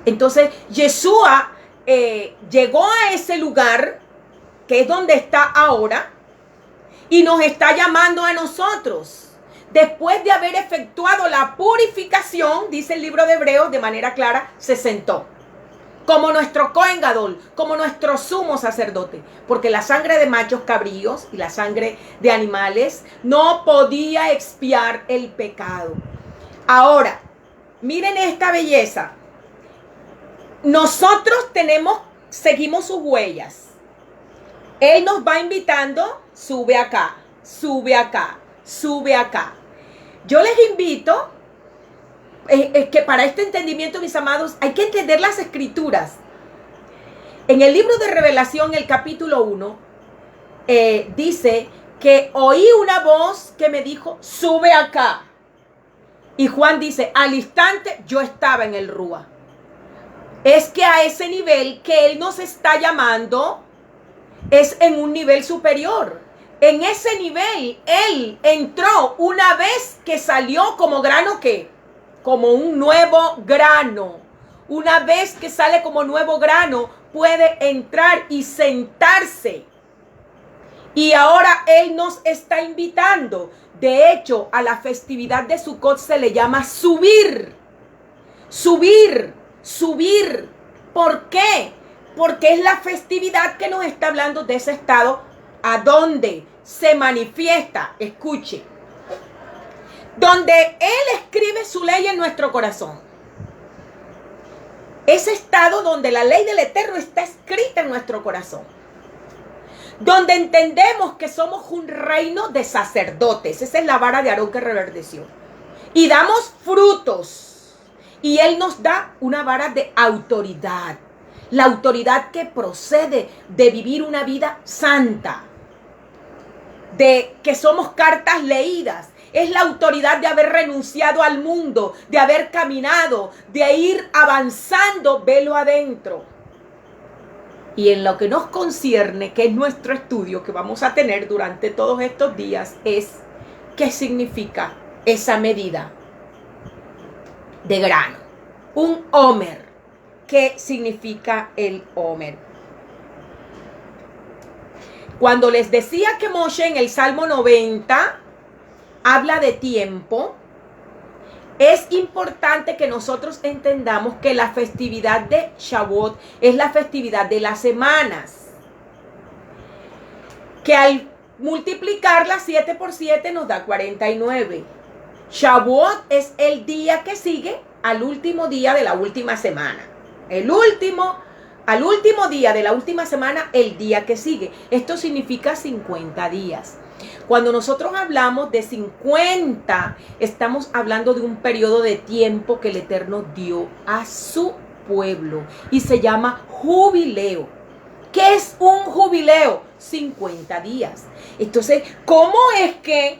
Entonces, Yeshua llegó a ese lugar, que es donde está ahora, y nos está llamando a nosotros. Después de haber efectuado la purificación, dice el libro de Hebreos de manera clara, se sentó como nuestro Cohen Gadol, como nuestro sumo sacerdote, porque la sangre de machos cabríos y la sangre de animales no podía expiar el pecado. Ahora, miren esta belleza. Nosotros seguimos sus huellas. Él nos va invitando, sube acá, sube acá, sube acá. Yo les invito, que para este entendimiento, mis amados, hay que entender las escrituras. En el libro de Revelación, el capítulo 1, dice que oí una voz que me dijo, sube acá. Y Juan dice, al instante yo estaba en el Rúa. Es que a ese nivel que Él nos está llamando, es en un nivel superior. En ese nivel, Él entró una vez que salió como grano, ¿qué? Como un nuevo grano. Una vez que sale como nuevo grano, puede entrar y sentarse. Y ahora Él nos está invitando. De hecho, a la festividad de Sukkot se le llama subir. Subir, subir. ¿Por qué? Porque es la festividad que nos está hablando de ese estado a donde se manifiesta, escuche, donde Él escribe su ley en nuestro corazón. Ese estado donde la ley del Eterno está escrita en nuestro corazón. Donde entendemos que somos un reino de sacerdotes. Esa es la vara de Aarón que reverdeció. Y damos frutos. Y Él nos da una vara de autoridad. La autoridad que procede de vivir una vida santa. De que somos cartas leídas. Es la autoridad de haber renunciado al mundo, de haber caminado, de ir avanzando velo adentro. Y en lo que nos concierne, que es nuestro estudio que vamos a tener durante todos estos días, es qué significa esa medida de grano. Un homer. qué significa el Omer. Cuando les decía que Moshe en el Salmo 90 habla de tiempo, es importante que nosotros entendamos que la festividad de Shavuot es la festividad de las semanas. Que al multiplicarla 7 por 7 nos da 49. Shavuot es el día que sigue al último día de la última semana. Al último día de la última semana, el día que sigue. Esto significa 50 días. Cuando nosotros hablamos de 50, estamos hablando de un periodo de tiempo que el Eterno dio a su pueblo y se llama jubileo. ¿Qué es un jubileo? 50 días. Entonces, ¿cómo es que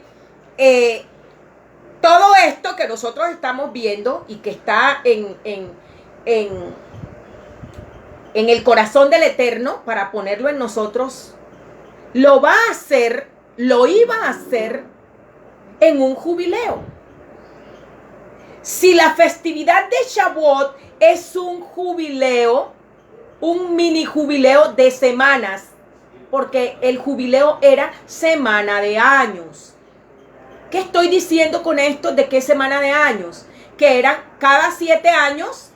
todo esto que nosotros estamos viendo y que está en el corazón del Eterno para ponerlo en nosotros, lo va a hacer, lo iba a hacer en un jubileo? Si la festividad de Shavuot es un jubileo, un mini jubileo de semanas, porque el jubileo era semana de años. ¿Qué estoy diciendo con esto de qué semana de años? Que eran cada 7 años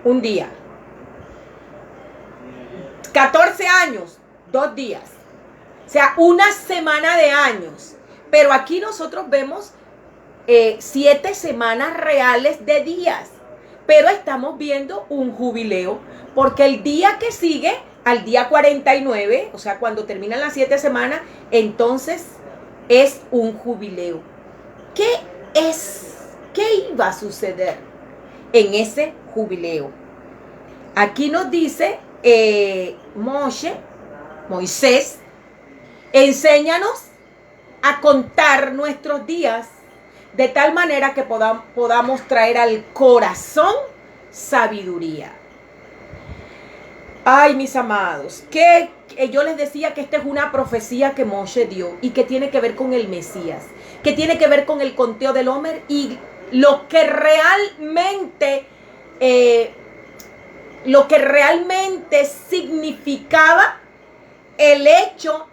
un día. 14 años, 2 días. O sea, una semana de años. Pero aquí nosotros vemos 7 semanas reales de días. Pero estamos viendo un jubileo, porque el día que sigue, al día 49, o sea, cuando terminan las 7 semanas, entonces es un jubileo. ¿Qué iba a suceder en ese jubileo? Aquí nos dice Moisés, enséñanos a contar nuestros días de tal manera que podamos traer al corazón sabiduría. Ay, mis amados, que yo les decía que esta es una profecía que Moshe dio y que tiene que ver con el Mesías, que tiene que ver con el conteo del Omer y lo que realmente significaba el hecho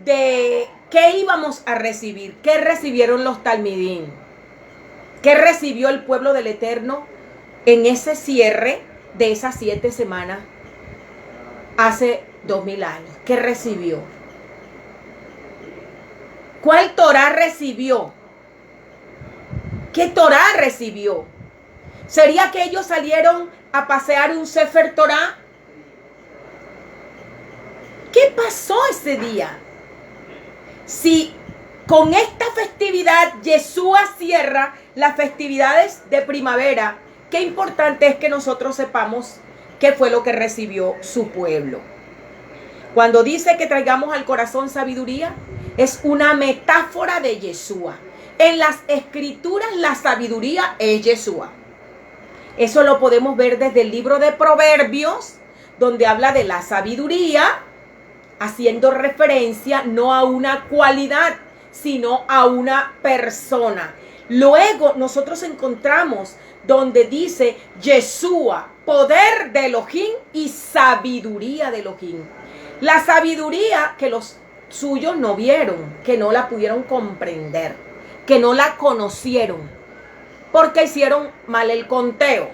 de qué íbamos a recibir, qué recibieron los talmidín, qué recibió el pueblo del Eterno en ese cierre de esas 7 semanas hace 2000 años. ¿Qué recibió? ¿Cuál Torá recibió? ¿Qué Torá recibió? ¿Sería que ellos salieron a pasear un Sefer Torá? ¿Qué pasó ese día? Si con esta festividad Yeshua cierra las festividades de primavera, qué importante es que nosotros sepamos qué fue lo que recibió su pueblo. Cuando dice que traigamos al corazón sabiduría, es una metáfora de Yeshua. En las escrituras la sabiduría es Yeshua. Eso lo podemos ver desde el libro de Proverbios, donde habla de la sabiduría, haciendo referencia no a una cualidad, sino a una persona. Luego nosotros encontramos donde dice Yeshua, poder de Elohim y sabiduría de Elohim. La sabiduría que los suyos no vieron, que no la pudieron comprender, que no la conocieron, porque hicieron mal el conteo.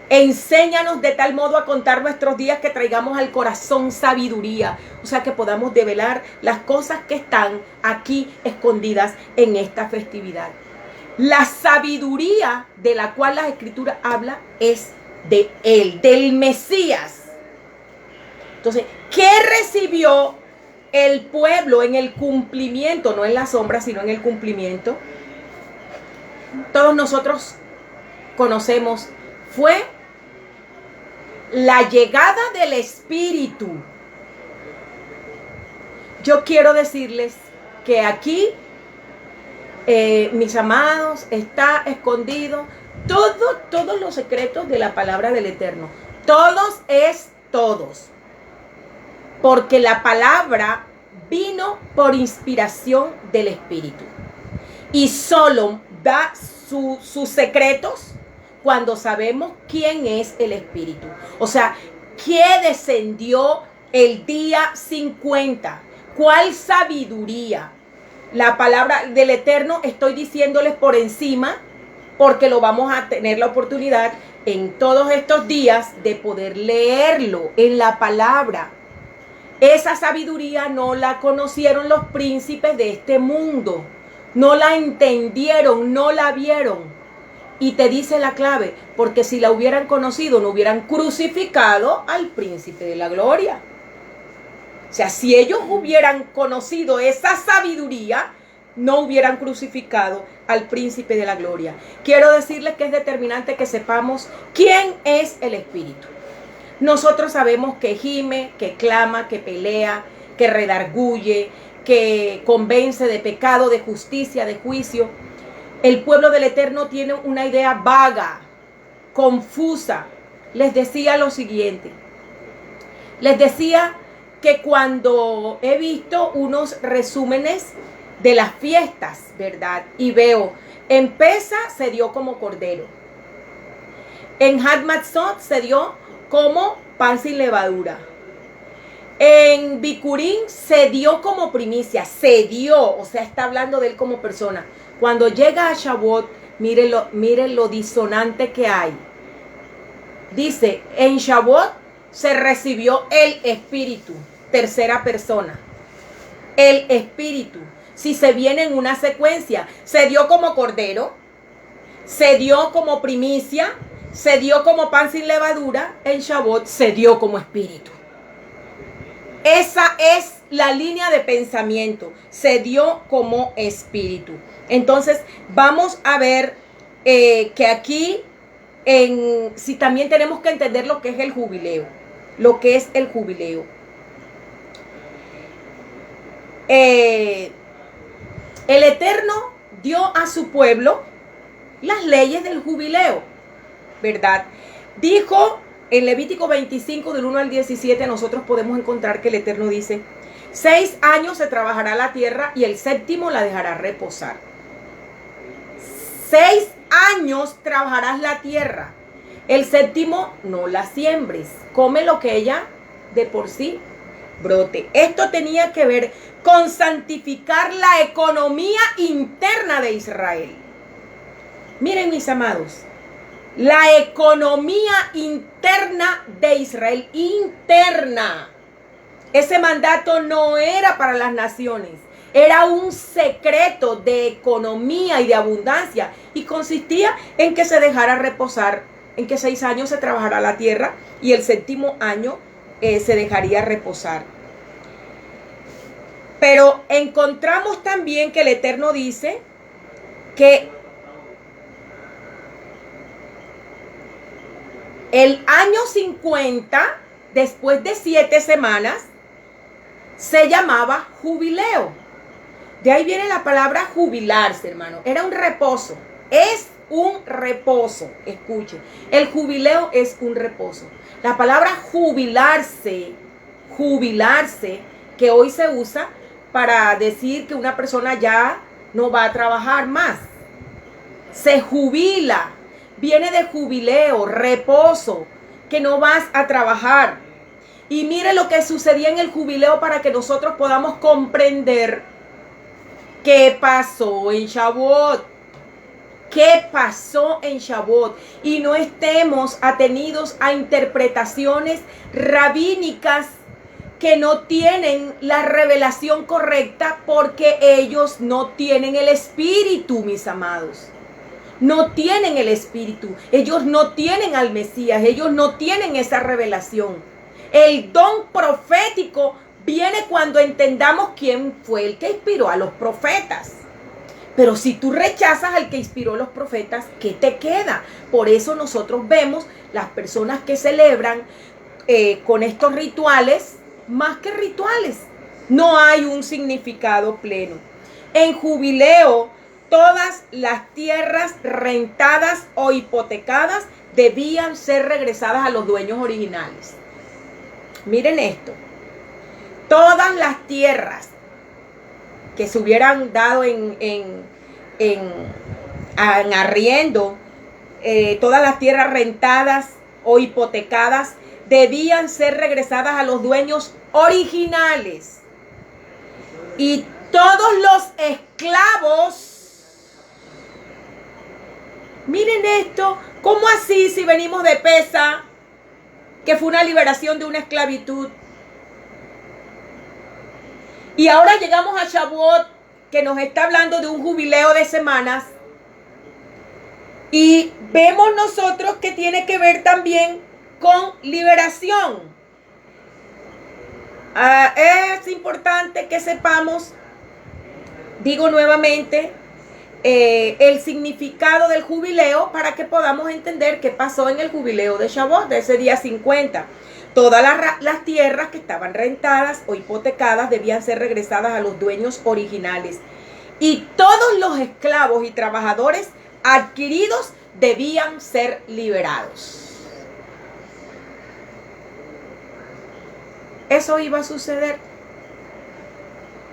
Enséñanos de tal modo a contar nuestros días que traigamos al corazón sabiduría, o sea que podamos develar las cosas que están aquí escondidas en esta festividad. La sabiduría de la cual la Escritura habla es de él, del Mesías. Entonces, ¿qué recibió el pueblo en el cumplimiento? No en la sombra, sino en el cumplimiento. Todos nosotros conocemos, fue la llegada del Espíritu. Yo quiero decirles que aquí, mis amados, está escondido todos los secretos de la palabra del Eterno. Todos es todos. Porque la palabra vino por inspiración del Espíritu. Y solo da sus secretos cuando sabemos quién es el Espíritu. O sea, ¿qué descendió el día 50? ¿Cuál sabiduría? La palabra del Eterno estoy diciéndoles por encima, porque lo vamos a tener la oportunidad en todos estos días de poder leerlo en la palabra. Esa sabiduría no la conocieron los príncipes de este mundo, no la entendieron, no la vieron. Y te dice la clave, porque si la hubieran conocido, no hubieran crucificado al príncipe de la gloria. O sea, si ellos hubieran conocido esa sabiduría, no hubieran crucificado al príncipe de la gloria. Quiero decirles que es determinante que sepamos quién es el Espíritu. Nosotros sabemos que gime, que clama, que pelea, que redarguye, que convence de pecado, de justicia, de juicio. El pueblo del Eterno tiene una idea vaga, confusa. Les decía lo siguiente. Les decía que cuando he visto unos resúmenes de las fiestas, ¿verdad? Y veo, en Pesa se dio como cordero. En Had Matzot se dio como pan sin levadura. En Bikurim se dio como primicia, se dio, o sea, está hablando de él como persona. Cuando llega a Shavuot, miren lo disonante que hay. Dice, en Shavuot se recibió el Espíritu, tercera persona. El Espíritu. Si se viene en una secuencia, se dio como cordero, se dio como primicia, se dio como pan sin levadura, en Shavuot se dio como Espíritu. Esa es la línea de pensamiento, se dio como Espíritu. Entonces vamos a ver que aquí, si también tenemos que entender lo que es el jubileo, lo que es el jubileo. El Eterno dio a su pueblo las leyes del jubileo, ¿verdad? Dijo en Levítico 25 del 1 al 17, nosotros podemos encontrar que el Eterno dice, 6 años se trabajará la tierra y el séptimo la dejará reposar. 6 años trabajarás la tierra, el séptimo no la siembres, come lo que ella de por sí brote. Esto tenía que ver con santificar la economía interna de Israel. Miren, mis amados, la economía interna de Israel, interna. Ese mandato no era para las naciones, era un secreto de economía y de abundancia, y consistía en que se dejara reposar, en que 6 años se trabajara la tierra y el séptimo año se dejaría reposar. Pero encontramos también que el Eterno dice que el año 50, después de 7 semanas, se llamaba jubileo. De ahí viene la palabra jubilarse, hermano. Era un reposo. Es un reposo. Escuche. El jubileo es un reposo. La palabra jubilarse, que hoy se usa para decir que una persona ya no va a trabajar más. Se jubila. Viene de jubileo, reposo, que no vas a trabajar. Y mire lo que sucedía en el jubileo para que nosotros podamos comprender qué pasó en Shavuot. ¿Qué pasó en Shavuot? Y no estemos atenidos a interpretaciones rabínicas que no tienen la revelación correcta, porque ellos no tienen el Espíritu, mis amados. No tienen el Espíritu. Ellos no tienen al Mesías. Ellos no tienen esa revelación. El don profético viene cuando entendamos quién fue el que inspiró a los profetas. Pero si tú rechazas al que inspiró a los profetas, ¿qué te queda? Por eso nosotros vemos las personas que celebran con estos rituales, más que rituales. No hay un significado pleno. En jubileo, todas las tierras rentadas o hipotecadas debían ser regresadas a los dueños originales. Miren esto. Todas las tierras que se hubieran dado en en arriendo, todas las tierras rentadas o hipotecadas debían ser regresadas a los dueños originales. Y todos los esclavos, miren esto, ¿cómo así si venimos de Pesa, que fue una liberación de una esclavitud? Y ahora llegamos a Shavuot, que nos está hablando de un jubileo de semanas. Y vemos nosotros que tiene que ver también con liberación. Es importante que sepamos, digo nuevamente, el significado del jubileo para que podamos entender qué pasó en el jubileo de Shavuot, de ese día 50. Todas las tierras que estaban rentadas o hipotecadas debían ser regresadas a los dueños originales. Y todos los esclavos y trabajadores adquiridos debían ser liberados. Eso iba a suceder.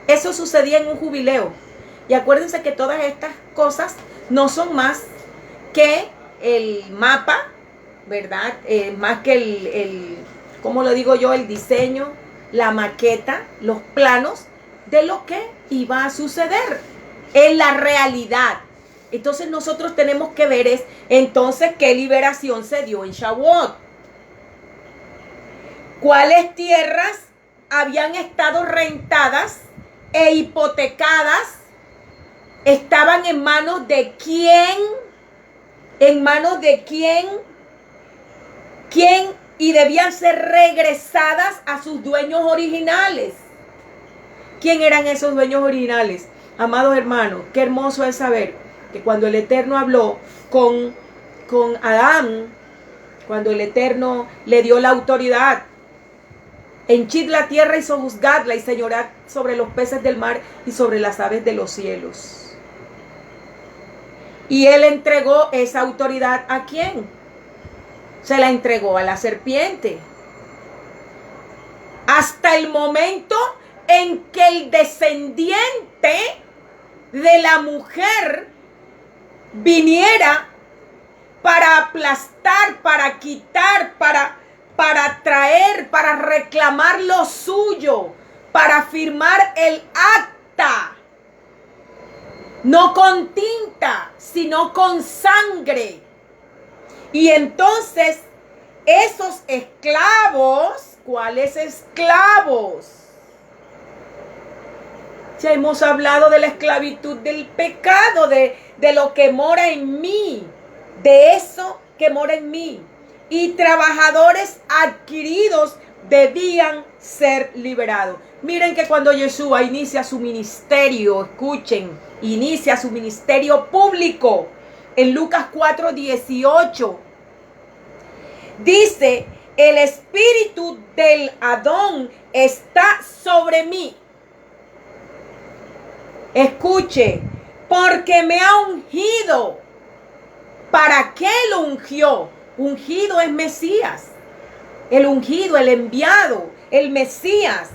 Eso sucedía en un jubileo. Y acuérdense que todas estas cosas no son más que el mapa, ¿verdad? Más que ¿cómo lo digo yo? El diseño, la maqueta, los planos de lo que iba a suceder en la realidad. Entonces nosotros tenemos que ver entonces qué liberación se dio en Shavuot. ¿Cuáles tierras habían estado rentadas e hipotecadas? ¿Estaban en manos de quién? ¿En manos de quién? ¿Quién? Y debían ser regresadas a sus dueños originales. ¿Quién eran esos dueños originales? Amados hermanos, qué hermoso es saber que cuando el Eterno habló con Adán, cuando el Eterno le dio la autoridad, henchid la tierra y sojuzgadla y señorad sobre los peces del mar y sobre las aves de los cielos. Y él entregó esa autoridad ¿a quién? Se la entregó a la serpiente. Hasta el momento en que el descendiente de la mujer viniera para aplastar, para quitar, para traer, para reclamar lo suyo, para firmar el acta, no con tinta, sino con sangre. Y entonces esos esclavos, ¿cuáles esclavos? Ya hemos hablado de la esclavitud del pecado, de lo que mora en mí, de eso que mora en mí. Y trabajadores adquiridos debían ser liberados. Miren que cuando Yeshua inicia su ministerio, escuchen, inicia su ministerio público en Lucas 4:18. Dice, el espíritu del Adón está sobre mí. Escuche, porque me ha ungido. ¿Para qué lo ungió? Ungido es Mesías. El ungido, el enviado, el Mesías.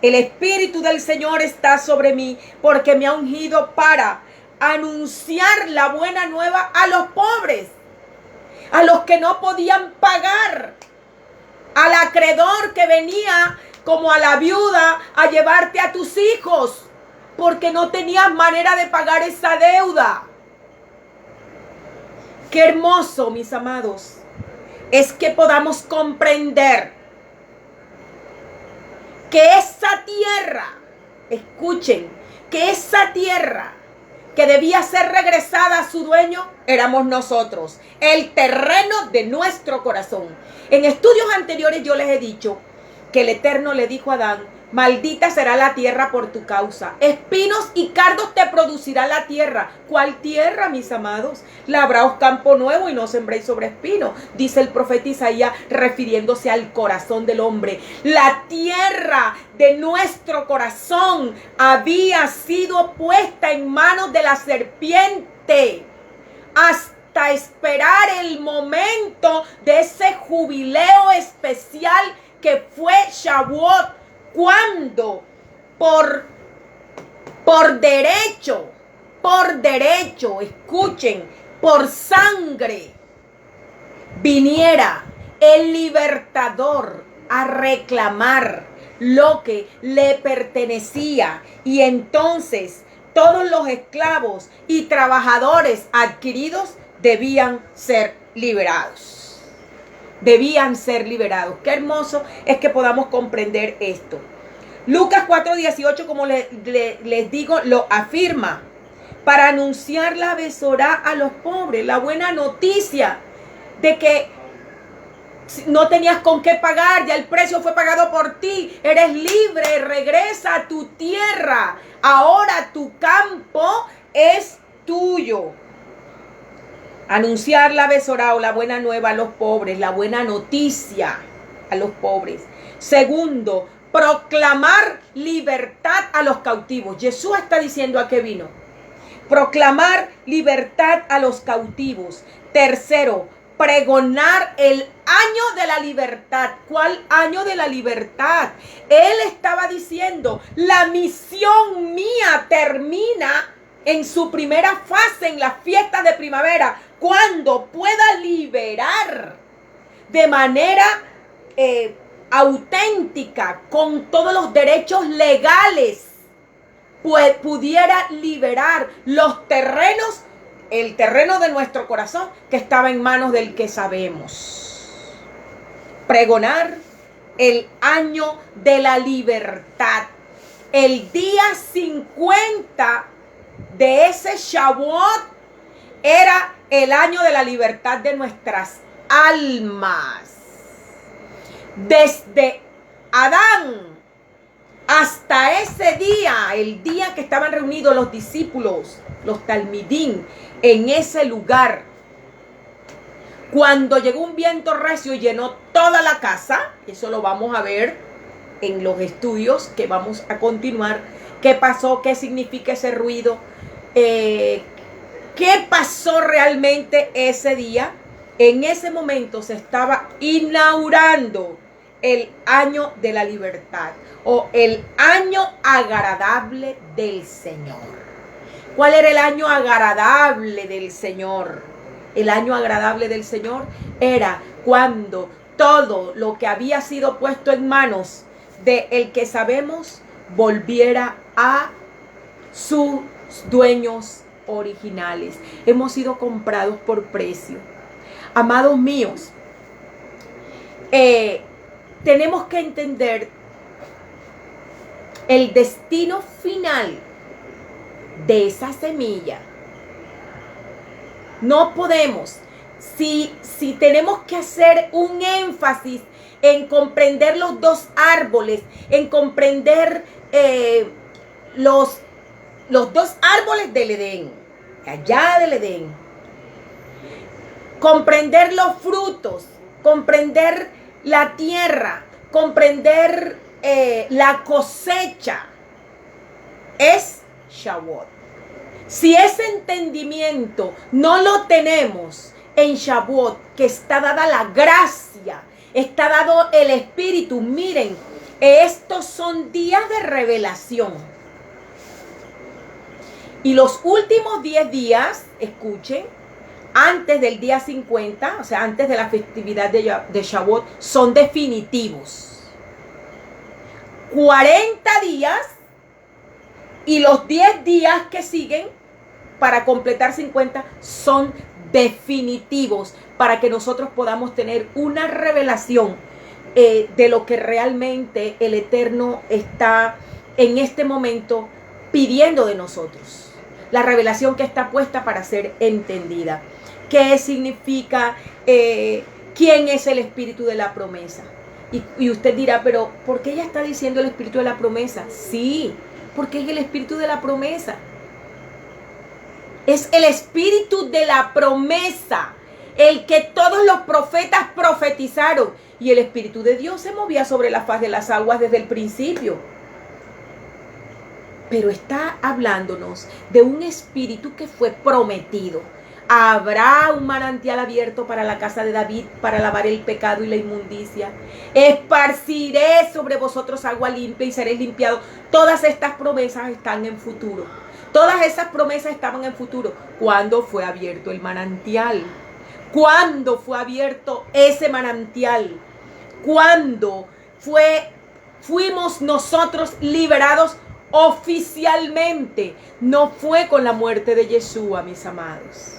El Espíritu del Señor está sobre mí porque me ha ungido para anunciar la buena nueva a los pobres, a los que no podían pagar, al acreedor que venía como a la viuda a llevarte a tus hijos porque no tenías manera de pagar esa deuda. Qué hermoso, mis amados, es que podamos comprender que esa tierra, escuchen, que esa tierra que debía ser regresada a su dueño, éramos nosotros, el terreno de nuestro corazón. En estudios anteriores yo les he dicho que el Eterno le dijo a Adán, maldita será la tierra por tu causa. Espinos y cardos te producirá la tierra. ¿Cuál tierra, mis amados? Labraos campo nuevo y no sembréis sobre espinos, dice el profeta Isaías, refiriéndose al corazón del hombre. La tierra de nuestro corazón había sido puesta en manos de la serpiente hasta esperar el momento de ese jubileo especial que fue Shavuot, cuando por derecho, por derecho, escuchen, por sangre, viniera el libertador a reclamar lo que le pertenecía, y entonces todos los esclavos y trabajadores adquiridos debían ser liberados. Debían ser liberados. Qué hermoso es que podamos comprender esto. Lucas 4:18, como les digo, lo afirma. Para anunciar la besorá a los pobres, la buena noticia de que no tenías con qué pagar, ya el precio fue pagado por ti, eres libre, regresa a tu tierra, ahora tu campo es tuyo. Anunciar la besorá o la buena nueva a los pobres, la buena noticia a los pobres. Segundo, proclamar libertad a los cautivos. Jesús está diciendo a qué vino. Proclamar libertad a los cautivos. Tercero, pregonar el año de la libertad. ¿Cuál año de la libertad? Él estaba diciendo, la misión mía termina en su primera fase, en las fiestas de primavera, cuando pueda liberar de manera auténtica, con todos los derechos legales, pues pudiera liberar los terrenos, el terreno de nuestro corazón que estaba en manos del que sabemos. Pregonar el año de la libertad. El día 50 de ese Shavuot era el año de la libertad de nuestras almas. Desde Adán hasta ese día, el día que estaban reunidos los discípulos, los talmidín, en ese lugar, cuando llegó un viento recio y llenó toda la casa, eso lo vamos a ver en los estudios que vamos a continuar, qué pasó, qué significa ese ruido, qué pasó realmente ese día. En ese momento se estaba inaugurando el año de la libertad o el año agradable del Señor. ¿Cuál era el año agradable del Señor? El año agradable del Señor era cuando todo lo que había sido puesto en manos de el que sabemos volviera a sus dueños originales. Hemos sido comprados por precio. Amados míos, tenemos que entender el destino final de esa semilla. No podemos, si tenemos que hacer un énfasis en comprender los dos árboles, en comprender los dos árboles del Edén, allá del Edén, comprender los frutos, comprender la tierra, comprender la cosecha, es Shavuot. Si ese entendimiento no lo tenemos en Shavuot, que está dada la gracia, está dado el Espíritu, miren, estos son días de revelación. Y los últimos 10 días, escuchen, antes del día 50, o sea, antes de la festividad de Shavuot, son definitivos. 40 días y los 10 días que siguen para completar 50 son definitivos para que nosotros podamos tener una revelación de lo que realmente el Eterno está en este momento pidiendo de nosotros. La revelación que está puesta para ser entendida. ¿Qué significa? ¿Quién es el espíritu de la promesa? Y usted dirá, pero ¿por qué ella está diciendo el espíritu de la promesa? Sí, porque es el espíritu de la promesa. Es el espíritu de la promesa, el que todos los profetas profetizaron. Y el espíritu de Dios se movía sobre la faz de las aguas desde el principio. Pero está hablándonos de un espíritu que fue prometido. Habrá un manantial abierto para la casa de David para lavar el pecado y la inmundicia. Esparciré sobre vosotros agua limpia y seréis limpiados. Todas estas promesas están en futuro. Todas esas promesas estaban en futuro. ¿Cuándo fue abierto el manantial? ¿Cuándo fue abierto ese manantial? ¿Cuándo fuimos nosotros liberados oficialmente? No fue con la muerte de Yeshua, mis amados.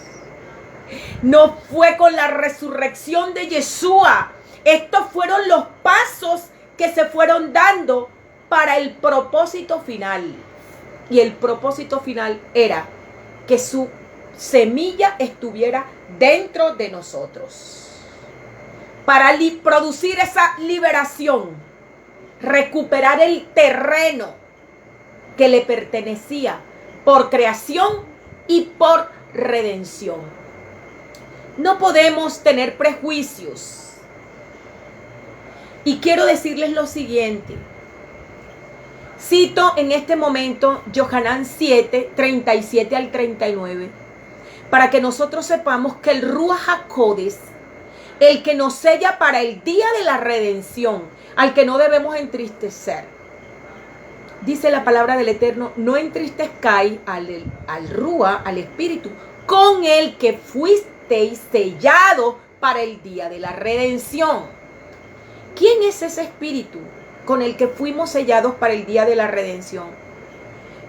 No fue con la resurrección de Yeshua. Estos fueron los pasos que se fueron dando para el propósito final. Y el propósito final era que su semilla estuviera dentro de nosotros. Para producir esa liberación, recuperar el terreno que le pertenecía por creación y por redención. No podemos tener prejuicios. Y quiero decirles lo siguiente. Cito en este momento Yohanan 7, 37 al 39, para que nosotros sepamos que el Ruach HaKodesh, el que nos sella para el día de la redención, al que no debemos entristecer. Dice la palabra del Eterno, no entristezcáis al Ruach, al Espíritu, con el que fuisteis sellados para el día de la redención. ¿Quién es ese Espíritu con el que fuimos sellados para el día de la redención?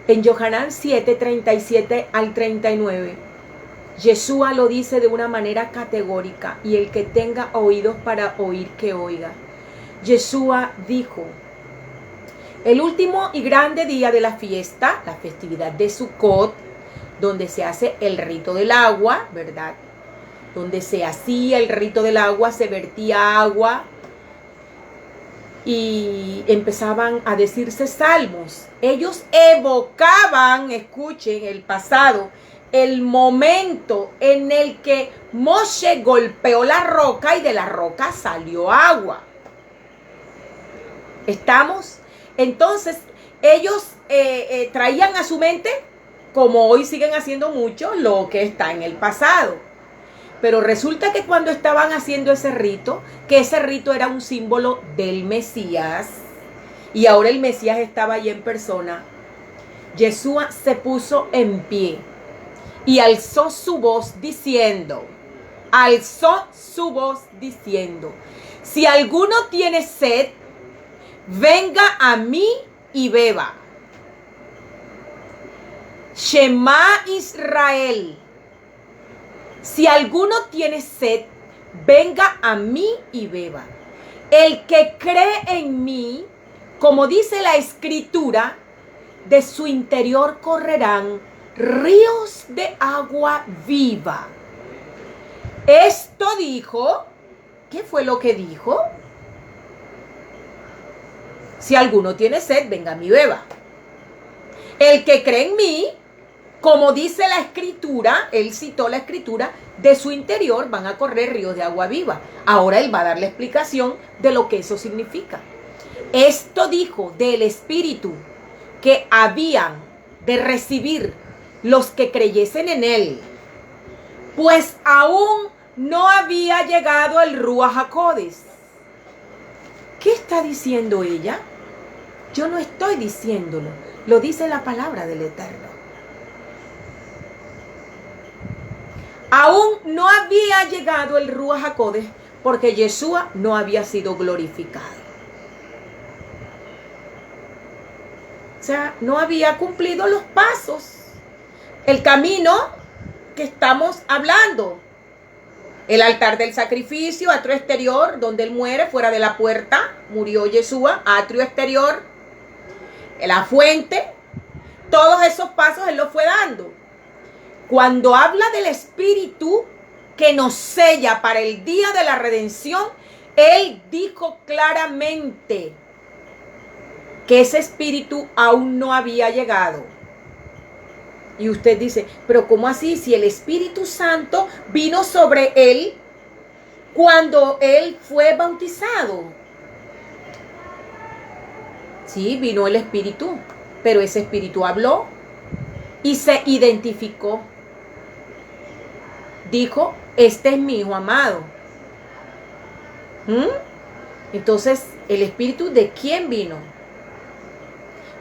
En Yohanan 7, 37 al 39, Yeshua lo dice de una manera categórica, y el que tenga oídos para oír, que oiga. Yeshua dijo, el último y grande día de la fiesta, la festividad de Sukkot, donde se hace el rito del agua, ¿verdad? Donde se hacía el rito del agua, se vertía agua, y empezaban a decirse salmos. Ellos evocaban, escuchen, el pasado, el momento en el que Moshe golpeó la roca y de la roca salió agua. ¿Estamos? Entonces, ellos traían a su mente, como hoy siguen haciendo muchos, lo que está en el pasado. Pero resulta que cuando estaban haciendo ese rito, que ese rito era un símbolo del Mesías, y ahora el Mesías estaba allí en persona, Yeshua se puso en pie y alzó su voz diciendo, si alguno tiene sed, venga a mí y beba. Shema Israel. Si alguno tiene sed, venga a mí y beba. El que cree en mí, como dice la Escritura, de su interior correrán ríos de agua viva. Esto dijo, ¿qué fue lo que dijo? Si alguno tiene sed, venga a mí y beba. El que cree en mí, como dice la Escritura, él citó la Escritura, de su interior van a correr ríos de agua viva. Ahora él va a dar la explicación de lo que eso significa. Esto dijo del Espíritu que habían de recibir los que creyesen en él, pues aún no había llegado el Ruach HaKodesh. ¿Qué está diciendo ella? Yo no estoy diciéndolo, lo dice la palabra del Eterno. Aún no había llegado el Ruach HaKodesh porque Yeshua no había sido glorificado. O sea, no había cumplido los pasos, el camino que estamos hablando. El altar del sacrificio, atrio exterior, donde él muere, fuera de la puerta, murió Yeshua, atrio exterior, la fuente, todos esos pasos él los fue dando. Cuando habla del Espíritu que nos sella para el día de la redención, él dijo claramente que ese Espíritu aún no había llegado. Y usted dice, pero ¿cómo así? Si el Espíritu Santo vino sobre él cuando él fue bautizado. Sí, vino el Espíritu, pero ese Espíritu habló y se identificó. Dijo, este es mi Hijo amado. Entonces, ¿el Espíritu de quién vino?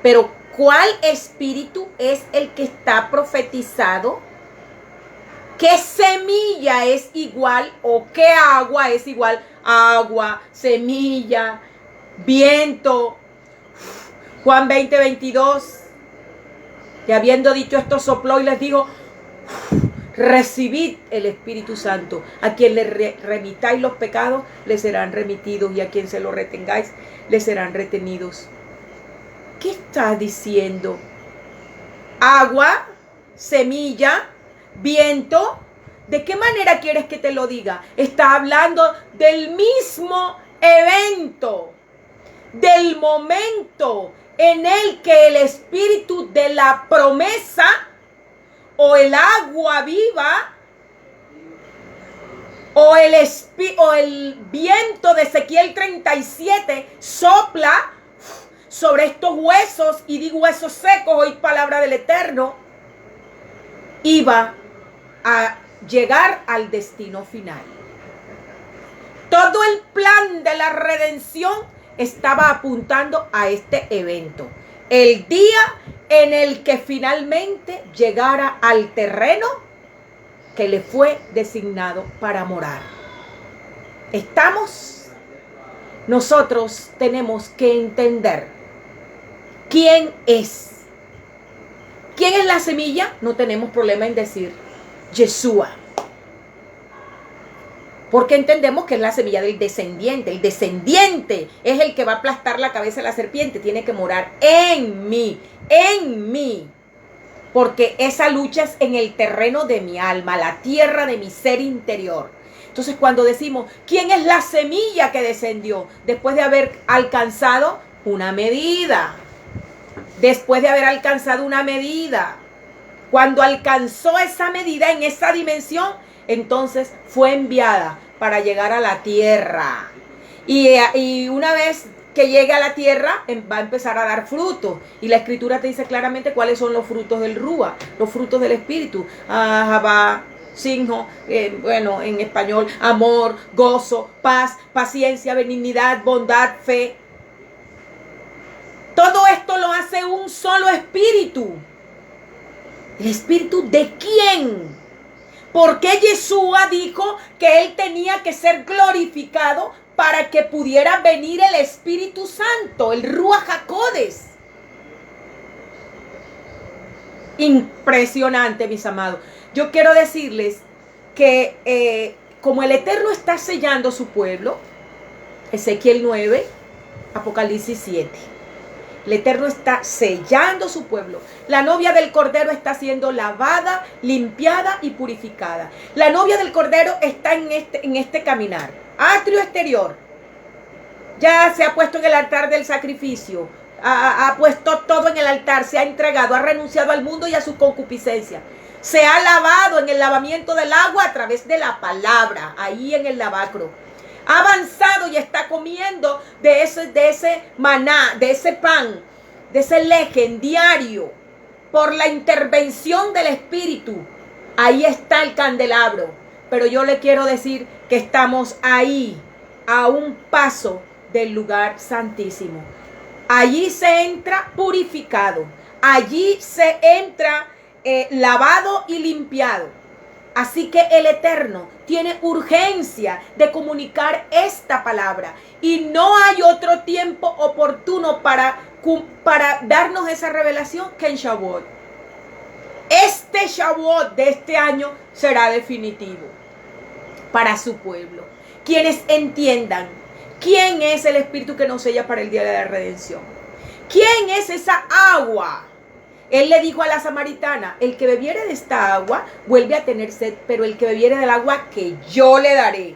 Pero ¿Cuál espíritu es el que está profetizado? ¿Qué semilla es igual o qué agua es igual? Agua, semilla, viento. Juan 20:22. Y habiendo dicho esto, sopló y les dijo: recibid el Espíritu Santo. A quien le remitáis los pecados, le serán remitidos, y a quien se los retengáis, le serán retenidos. ¿Qué está diciendo? Agua, semilla, viento. ¿De qué manera quieres que te lo diga? Está hablando del mismo evento, del momento en el que el espíritu de la promesa o el agua viva o el viento de Ezequiel 37 sopla sobre estos huesos, y digo huesos secos, hoy palabra del Eterno, iba a llegar al destino final. Todo el plan de la redención estaba apuntando a este evento, el día en el que finalmente llegara al terreno que le fue designado para morar. Nosotros tenemos que entender quién es. ¿Quién es la semilla? No tenemos problema en decir Yeshua, porque entendemos que es la semilla del descendiente. El descendiente es el que va a aplastar la cabeza de la serpiente. Tiene que morar en mí, porque esa lucha es en el terreno de mi alma, la tierra de mi ser interior. Entonces, cuando decimos, ¿quién es la semilla que descendió? Después de haber alcanzado una medida. Cuando alcanzó esa medida en esa dimensión, entonces fue enviada para llegar a la tierra. Y una vez que llegue a la tierra, va a empezar a dar frutos. Y la escritura te dice claramente cuáles son los frutos del Rúa, los frutos del Espíritu. Javá, Sinjo, en español, amor, gozo, paz, paciencia, benignidad, bondad, fe. Todo esto lo hace un solo espíritu. ¿El espíritu de quién? Porque Yeshua dijo que él tenía que ser glorificado para que pudiera venir el Espíritu Santo, el Ruach HaKodesh. Impresionante, mis amados. Yo quiero decirles que como el Eterno está sellando su pueblo, Ezequiel 9, Apocalipsis 7. El Eterno está sellando su pueblo. La novia del Cordero está siendo lavada, limpiada y purificada. La novia del Cordero está en este caminar. Atrio exterior. Ya se ha puesto en el altar del sacrificio. Ha puesto todo en el altar. Se ha entregado. Ha renunciado al mundo y a su concupiscencia. Se ha lavado en el lavamiento del agua a través de la palabra. Ahí en el lavacro. Ha avanzado y está comiendo de ese maná, de ese pan, de ese lejen diario, por la intervención del Espíritu. Ahí está el candelabro. Pero yo le quiero decir que estamos ahí, a un paso del lugar santísimo. Allí se entra purificado. Allí se entra lavado y limpiado. Así que el Eterno tiene urgencia de comunicar esta palabra. Y no hay otro tiempo oportuno para darnos esa revelación que en Shavuot. Este Shavuot de este año será definitivo para su pueblo. Quienes entiendan quién es el Espíritu que nos sella para el día de la redención. ¿Quién es esa agua? Él le dijo a la samaritana: el que bebiere de esta agua vuelve a tener sed, pero el que bebiere del agua que yo le daré,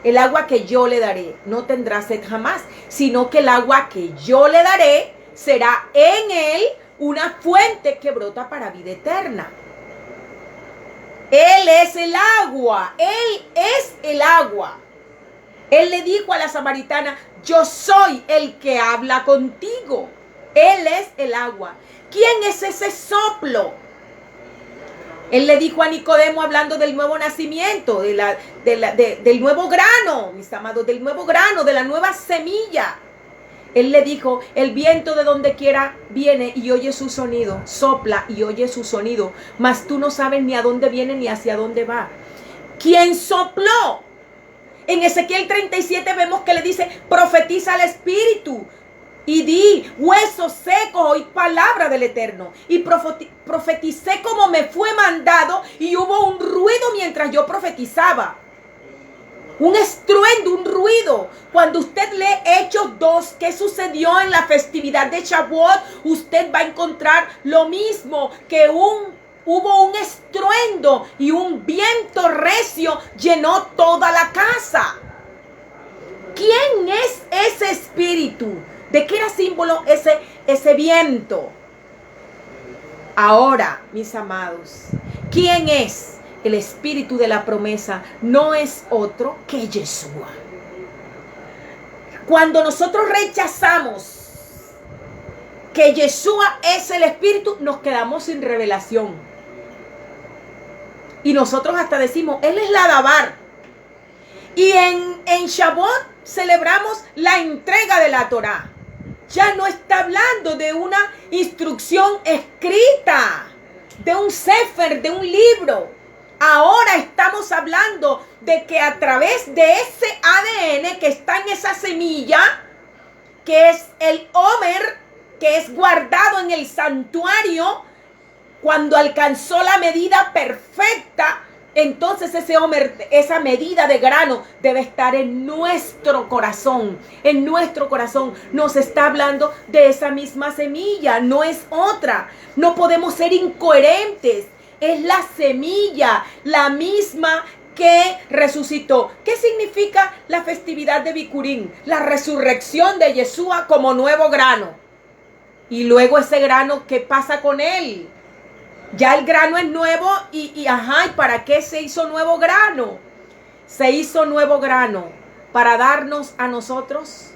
el agua que yo le daré, no tendrá sed jamás, sino que el agua que yo le daré será en él una fuente que brota para vida eterna. Él es el agua, él es el agua. Él le dijo a la samaritana: yo soy el que habla contigo. Él es el agua. ¿Quién es ese soplo? Él le dijo a Nicodemo, hablando del nuevo nacimiento, del nuevo grano, mis amados, del nuevo grano, de la nueva semilla. Él le dijo, el viento de donde quiera viene y oye su sonido, sopla y oye su sonido, mas tú no sabes ni a dónde viene ni hacia dónde va. ¿Quién sopló? En Ezequiel 37 vemos que le dice, profetiza al Espíritu y di, huesos secos, oí palabra del Eterno. Y profeticé como me fue mandado y hubo un ruido mientras yo profetizaba. Un estruendo, un ruido. Cuando usted lee Hechos 2, ¿qué sucedió en la festividad de Shavuot? Usted va a encontrar lo mismo, que hubo un estruendo y un viento recio llenó toda la casa. ¿Quién es ese espíritu? ¿De qué era símbolo ese viento? Ahora, mis amados, ¿quién es? El espíritu de la promesa no es otro que Yeshua. Cuando nosotros rechazamos que Yeshua es el espíritu, nos quedamos sin revelación. Y nosotros hasta decimos, Él es la Dabar. Y en Shavuot celebramos la entrega de la Torá. Ya no está hablando de una instrucción escrita, de un sefer, de un libro. Ahora estamos hablando de que a través de ese ADN que está en esa semilla, que es el Omer, que es guardado en el santuario, cuando alcanzó la medida perfecta, entonces ese Omer, esa medida de grano debe estar en nuestro corazón. En nuestro corazón nos está hablando de esa misma semilla, no es otra. No podemos ser incoherentes. Es la semilla, la misma que resucitó. ¿Qué significa la festividad de Bikurim? La resurrección de Yeshua como nuevo grano. Y luego ese grano, ¿qué pasa con él? Ya el grano es nuevo ¿y para qué se hizo nuevo grano? Se hizo nuevo grano para darnos a nosotros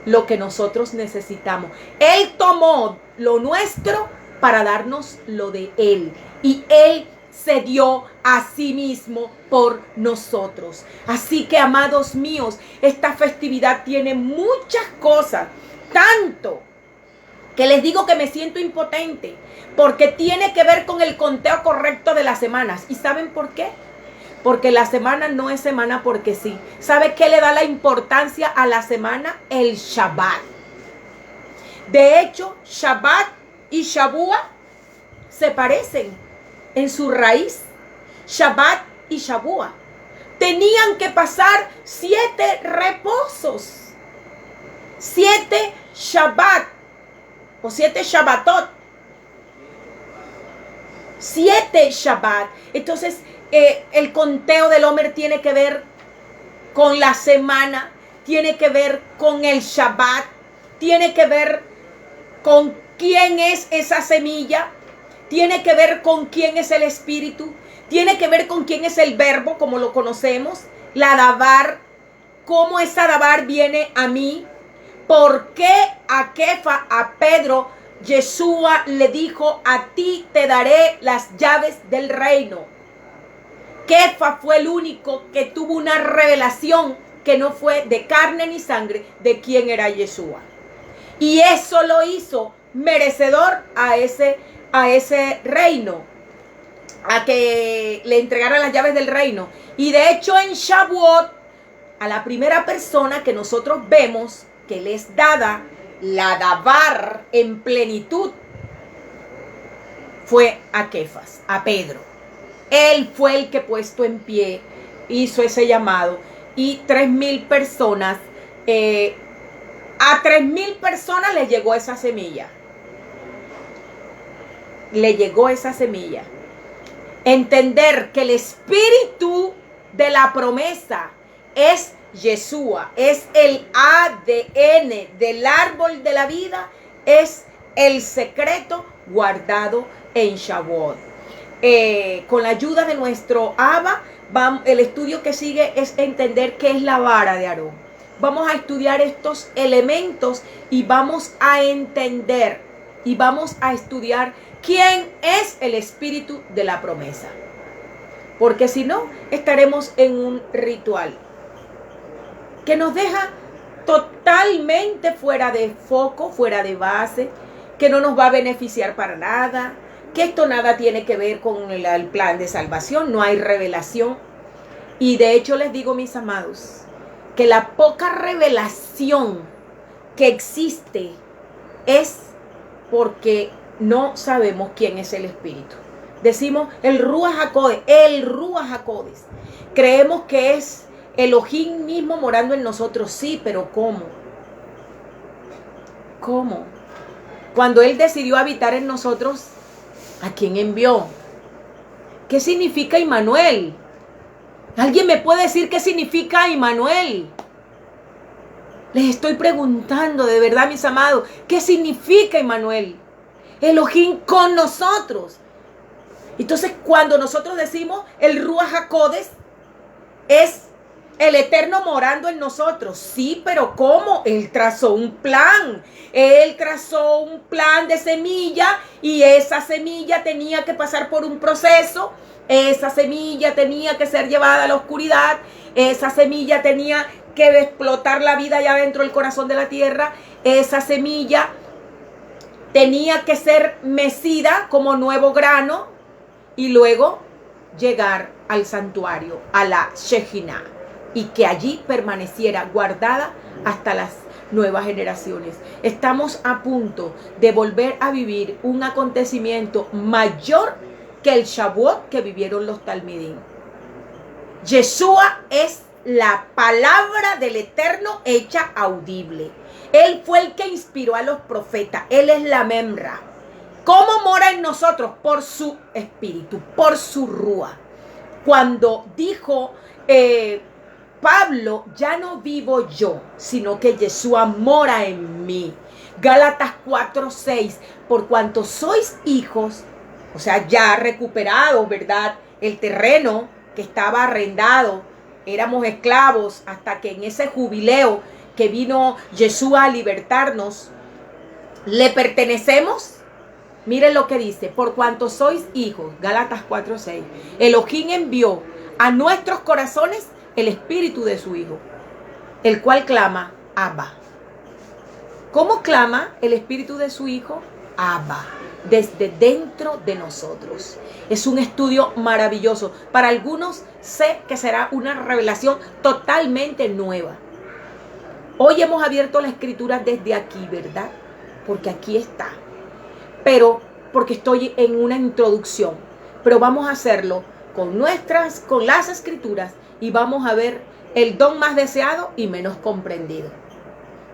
lo que nosotros necesitamos. Él tomó lo nuestro para darnos lo de Él. Y Él se dio a sí mismo por nosotros. Así que, amados míos, esta festividad tiene muchas cosas. Tanto que les digo que me siento impotente. Porque tiene que ver con el conteo correcto de las semanas. ¿Y saben por qué? Porque la semana no es semana porque sí. ¿Sabe qué le da la importancia a la semana? El Shabbat. De hecho, Shabbat y Shavua se parecen en su raíz. Shabbat y Shavua tenían que pasar 7 reposos, 7 Shabbat o 7 Shabbatot, 7 Shabbat. Entonces el conteo del Omer tiene que ver con la semana, tiene que ver con el Shabbat, tiene que ver con quién es esa semilla, tiene que ver con quién es el espíritu, tiene que ver con quién es el verbo, como lo conocemos, la Dabar, cómo esa Dabar viene a mí, por qué a Kefa, a Pedro, Yeshua le dijo, a ti te daré las llaves del reino. Kefa fue el único que tuvo una revelación que no fue de carne ni sangre de quién era Yeshua. Y eso lo hizo merecedor a ese reino, a que le entregaran las llaves del reino. Y de hecho en Shavuot, a la primera persona que nosotros vemos que le es dada la Dabar en plenitud, fue a Kefas, a Pedro. Él fue el que puesto en pie hizo ese llamado. Y 3,000 personas, a 3,000 personas le llegó esa semilla. Le llegó esa semilla. Entender que el espíritu de la promesa es Yeshua, es el ADN del árbol de la vida, es el secreto guardado en Shavuot. Con la ayuda de nuestro Abba, el estudio que sigue es entender qué es la vara de Aarón. Vamos a estudiar estos elementos y vamos a entender y vamos a estudiar quién es el espíritu de la promesa. Porque si no, estaremos en un ritual que nos deja totalmente fuera de foco, fuera de base, que no nos va a beneficiar para nada, que esto nada tiene que ver con el plan de salvación, no hay revelación. Y de hecho les digo, mis amados, que la poca revelación que existe es porque no sabemos quién es el Espíritu. Decimos el Ruach HaKodesh. Creemos que es Elohim mismo morando en nosotros. Sí, pero ¿cómo? ¿Cómo? Cuando Él decidió habitar en nosotros, ¿a quién envió? ¿Qué significa Immanuel? ¿Alguien me puede decir qué significa Immanuel? Les estoy preguntando de verdad, mis amados, ¿qué significa Immanuel? Elohim con nosotros. Entonces, cuando nosotros decimos el Ruach HaKodesh, es el Eterno morando en nosotros. Sí, pero ¿cómo? Él trazó un plan. Él trazó un plan de semilla y esa semilla tenía que pasar por un proceso. Esa semilla tenía que ser llevada a la oscuridad. Esa semilla tenía que explotar la vida allá dentro del corazón de la tierra. Esa semilla tenía que ser mecida como nuevo grano y luego llegar al santuario, a la Shejinah, y que allí permaneciera guardada hasta las nuevas generaciones. Estamos a punto de volver a vivir un acontecimiento mayor que el Shavuot que vivieron los Talmidim. Yeshua es la palabra del Eterno hecha audible. Él fue el que inspiró a los profetas. Él es la Memra. ¿Cómo mora en nosotros? Por su espíritu, por su Rúa. Cuando dijo Pablo, ya no vivo yo, sino que Yeshua mora en mí. Gálatas 4:6, por cuanto sois hijos, o sea, ya recuperados, ¿verdad? El terreno que estaba arrendado, éramos esclavos hasta que en ese jubileo que vino Yeshua a libertarnos, le pertenecemos. Miren lo que dice, por cuanto sois hijos, Gálatas 4:6, Elohim envió a nuestros corazones el espíritu de su Hijo, el cual clama, Abba. ¿Cómo clama el espíritu de su Hijo? Abba, desde dentro de nosotros. Es un estudio maravilloso. Para algunos sé que será una revelación totalmente nueva. Hoy hemos abierto la escritura desde aquí, ¿verdad? Porque aquí está. Pero porque estoy en una introducción. Pero vamos a hacerlo con las escrituras y vamos a ver el don más deseado y menos comprendido.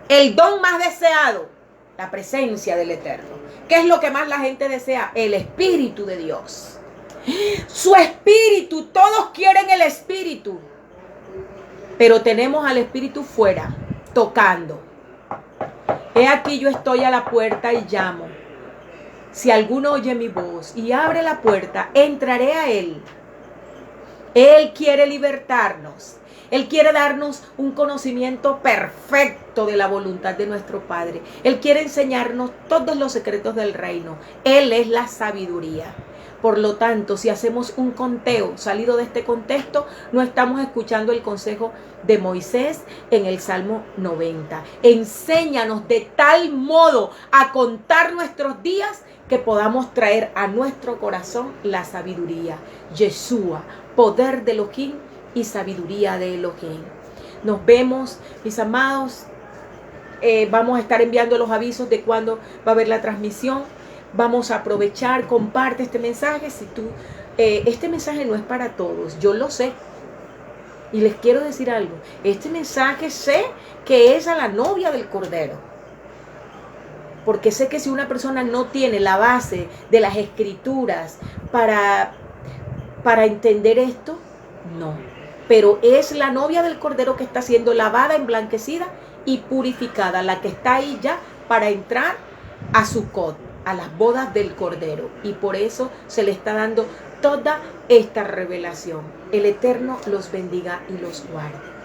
El don más deseado, la presencia del Eterno. ¿Qué es lo que más la gente desea? El Espíritu de Dios. Su Espíritu, todos quieren el Espíritu. Pero tenemos al Espíritu fuera, tocando. He aquí yo estoy a la puerta y llamo. Si alguno oye mi voz y abre la puerta, entraré a él. Él quiere libertarnos. Él quiere darnos un conocimiento perfecto de la voluntad de nuestro Padre. Él quiere enseñarnos todos los secretos del reino. Él es la sabiduría. Por lo tanto, si hacemos un conteo salido de este contexto, no estamos escuchando el consejo de Moisés en el Salmo 90. Enséñanos de tal modo a contar nuestros días que podamos traer a nuestro corazón la sabiduría. Yeshua, poder de Elohim y sabiduría de Elohim. Nos vemos, mis amados. Vamos a estar enviando los avisos de cuándo va a haber la transmisión. Vamos a aprovechar, comparte este mensaje. Si tú, este mensaje no es para todos, yo lo sé. Y les quiero decir algo. Este mensaje sé que es a la novia del Cordero. Porque sé que si una persona no tiene la base de las escrituras para entender esto, no. Pero es la novia del Cordero que está siendo lavada, emblanquecida y purificada, la que está ahí ya para entrar a Sukkot, a las bodas del Cordero. Y por eso se le está dando toda esta revelación. El Eterno los bendiga y los guarde.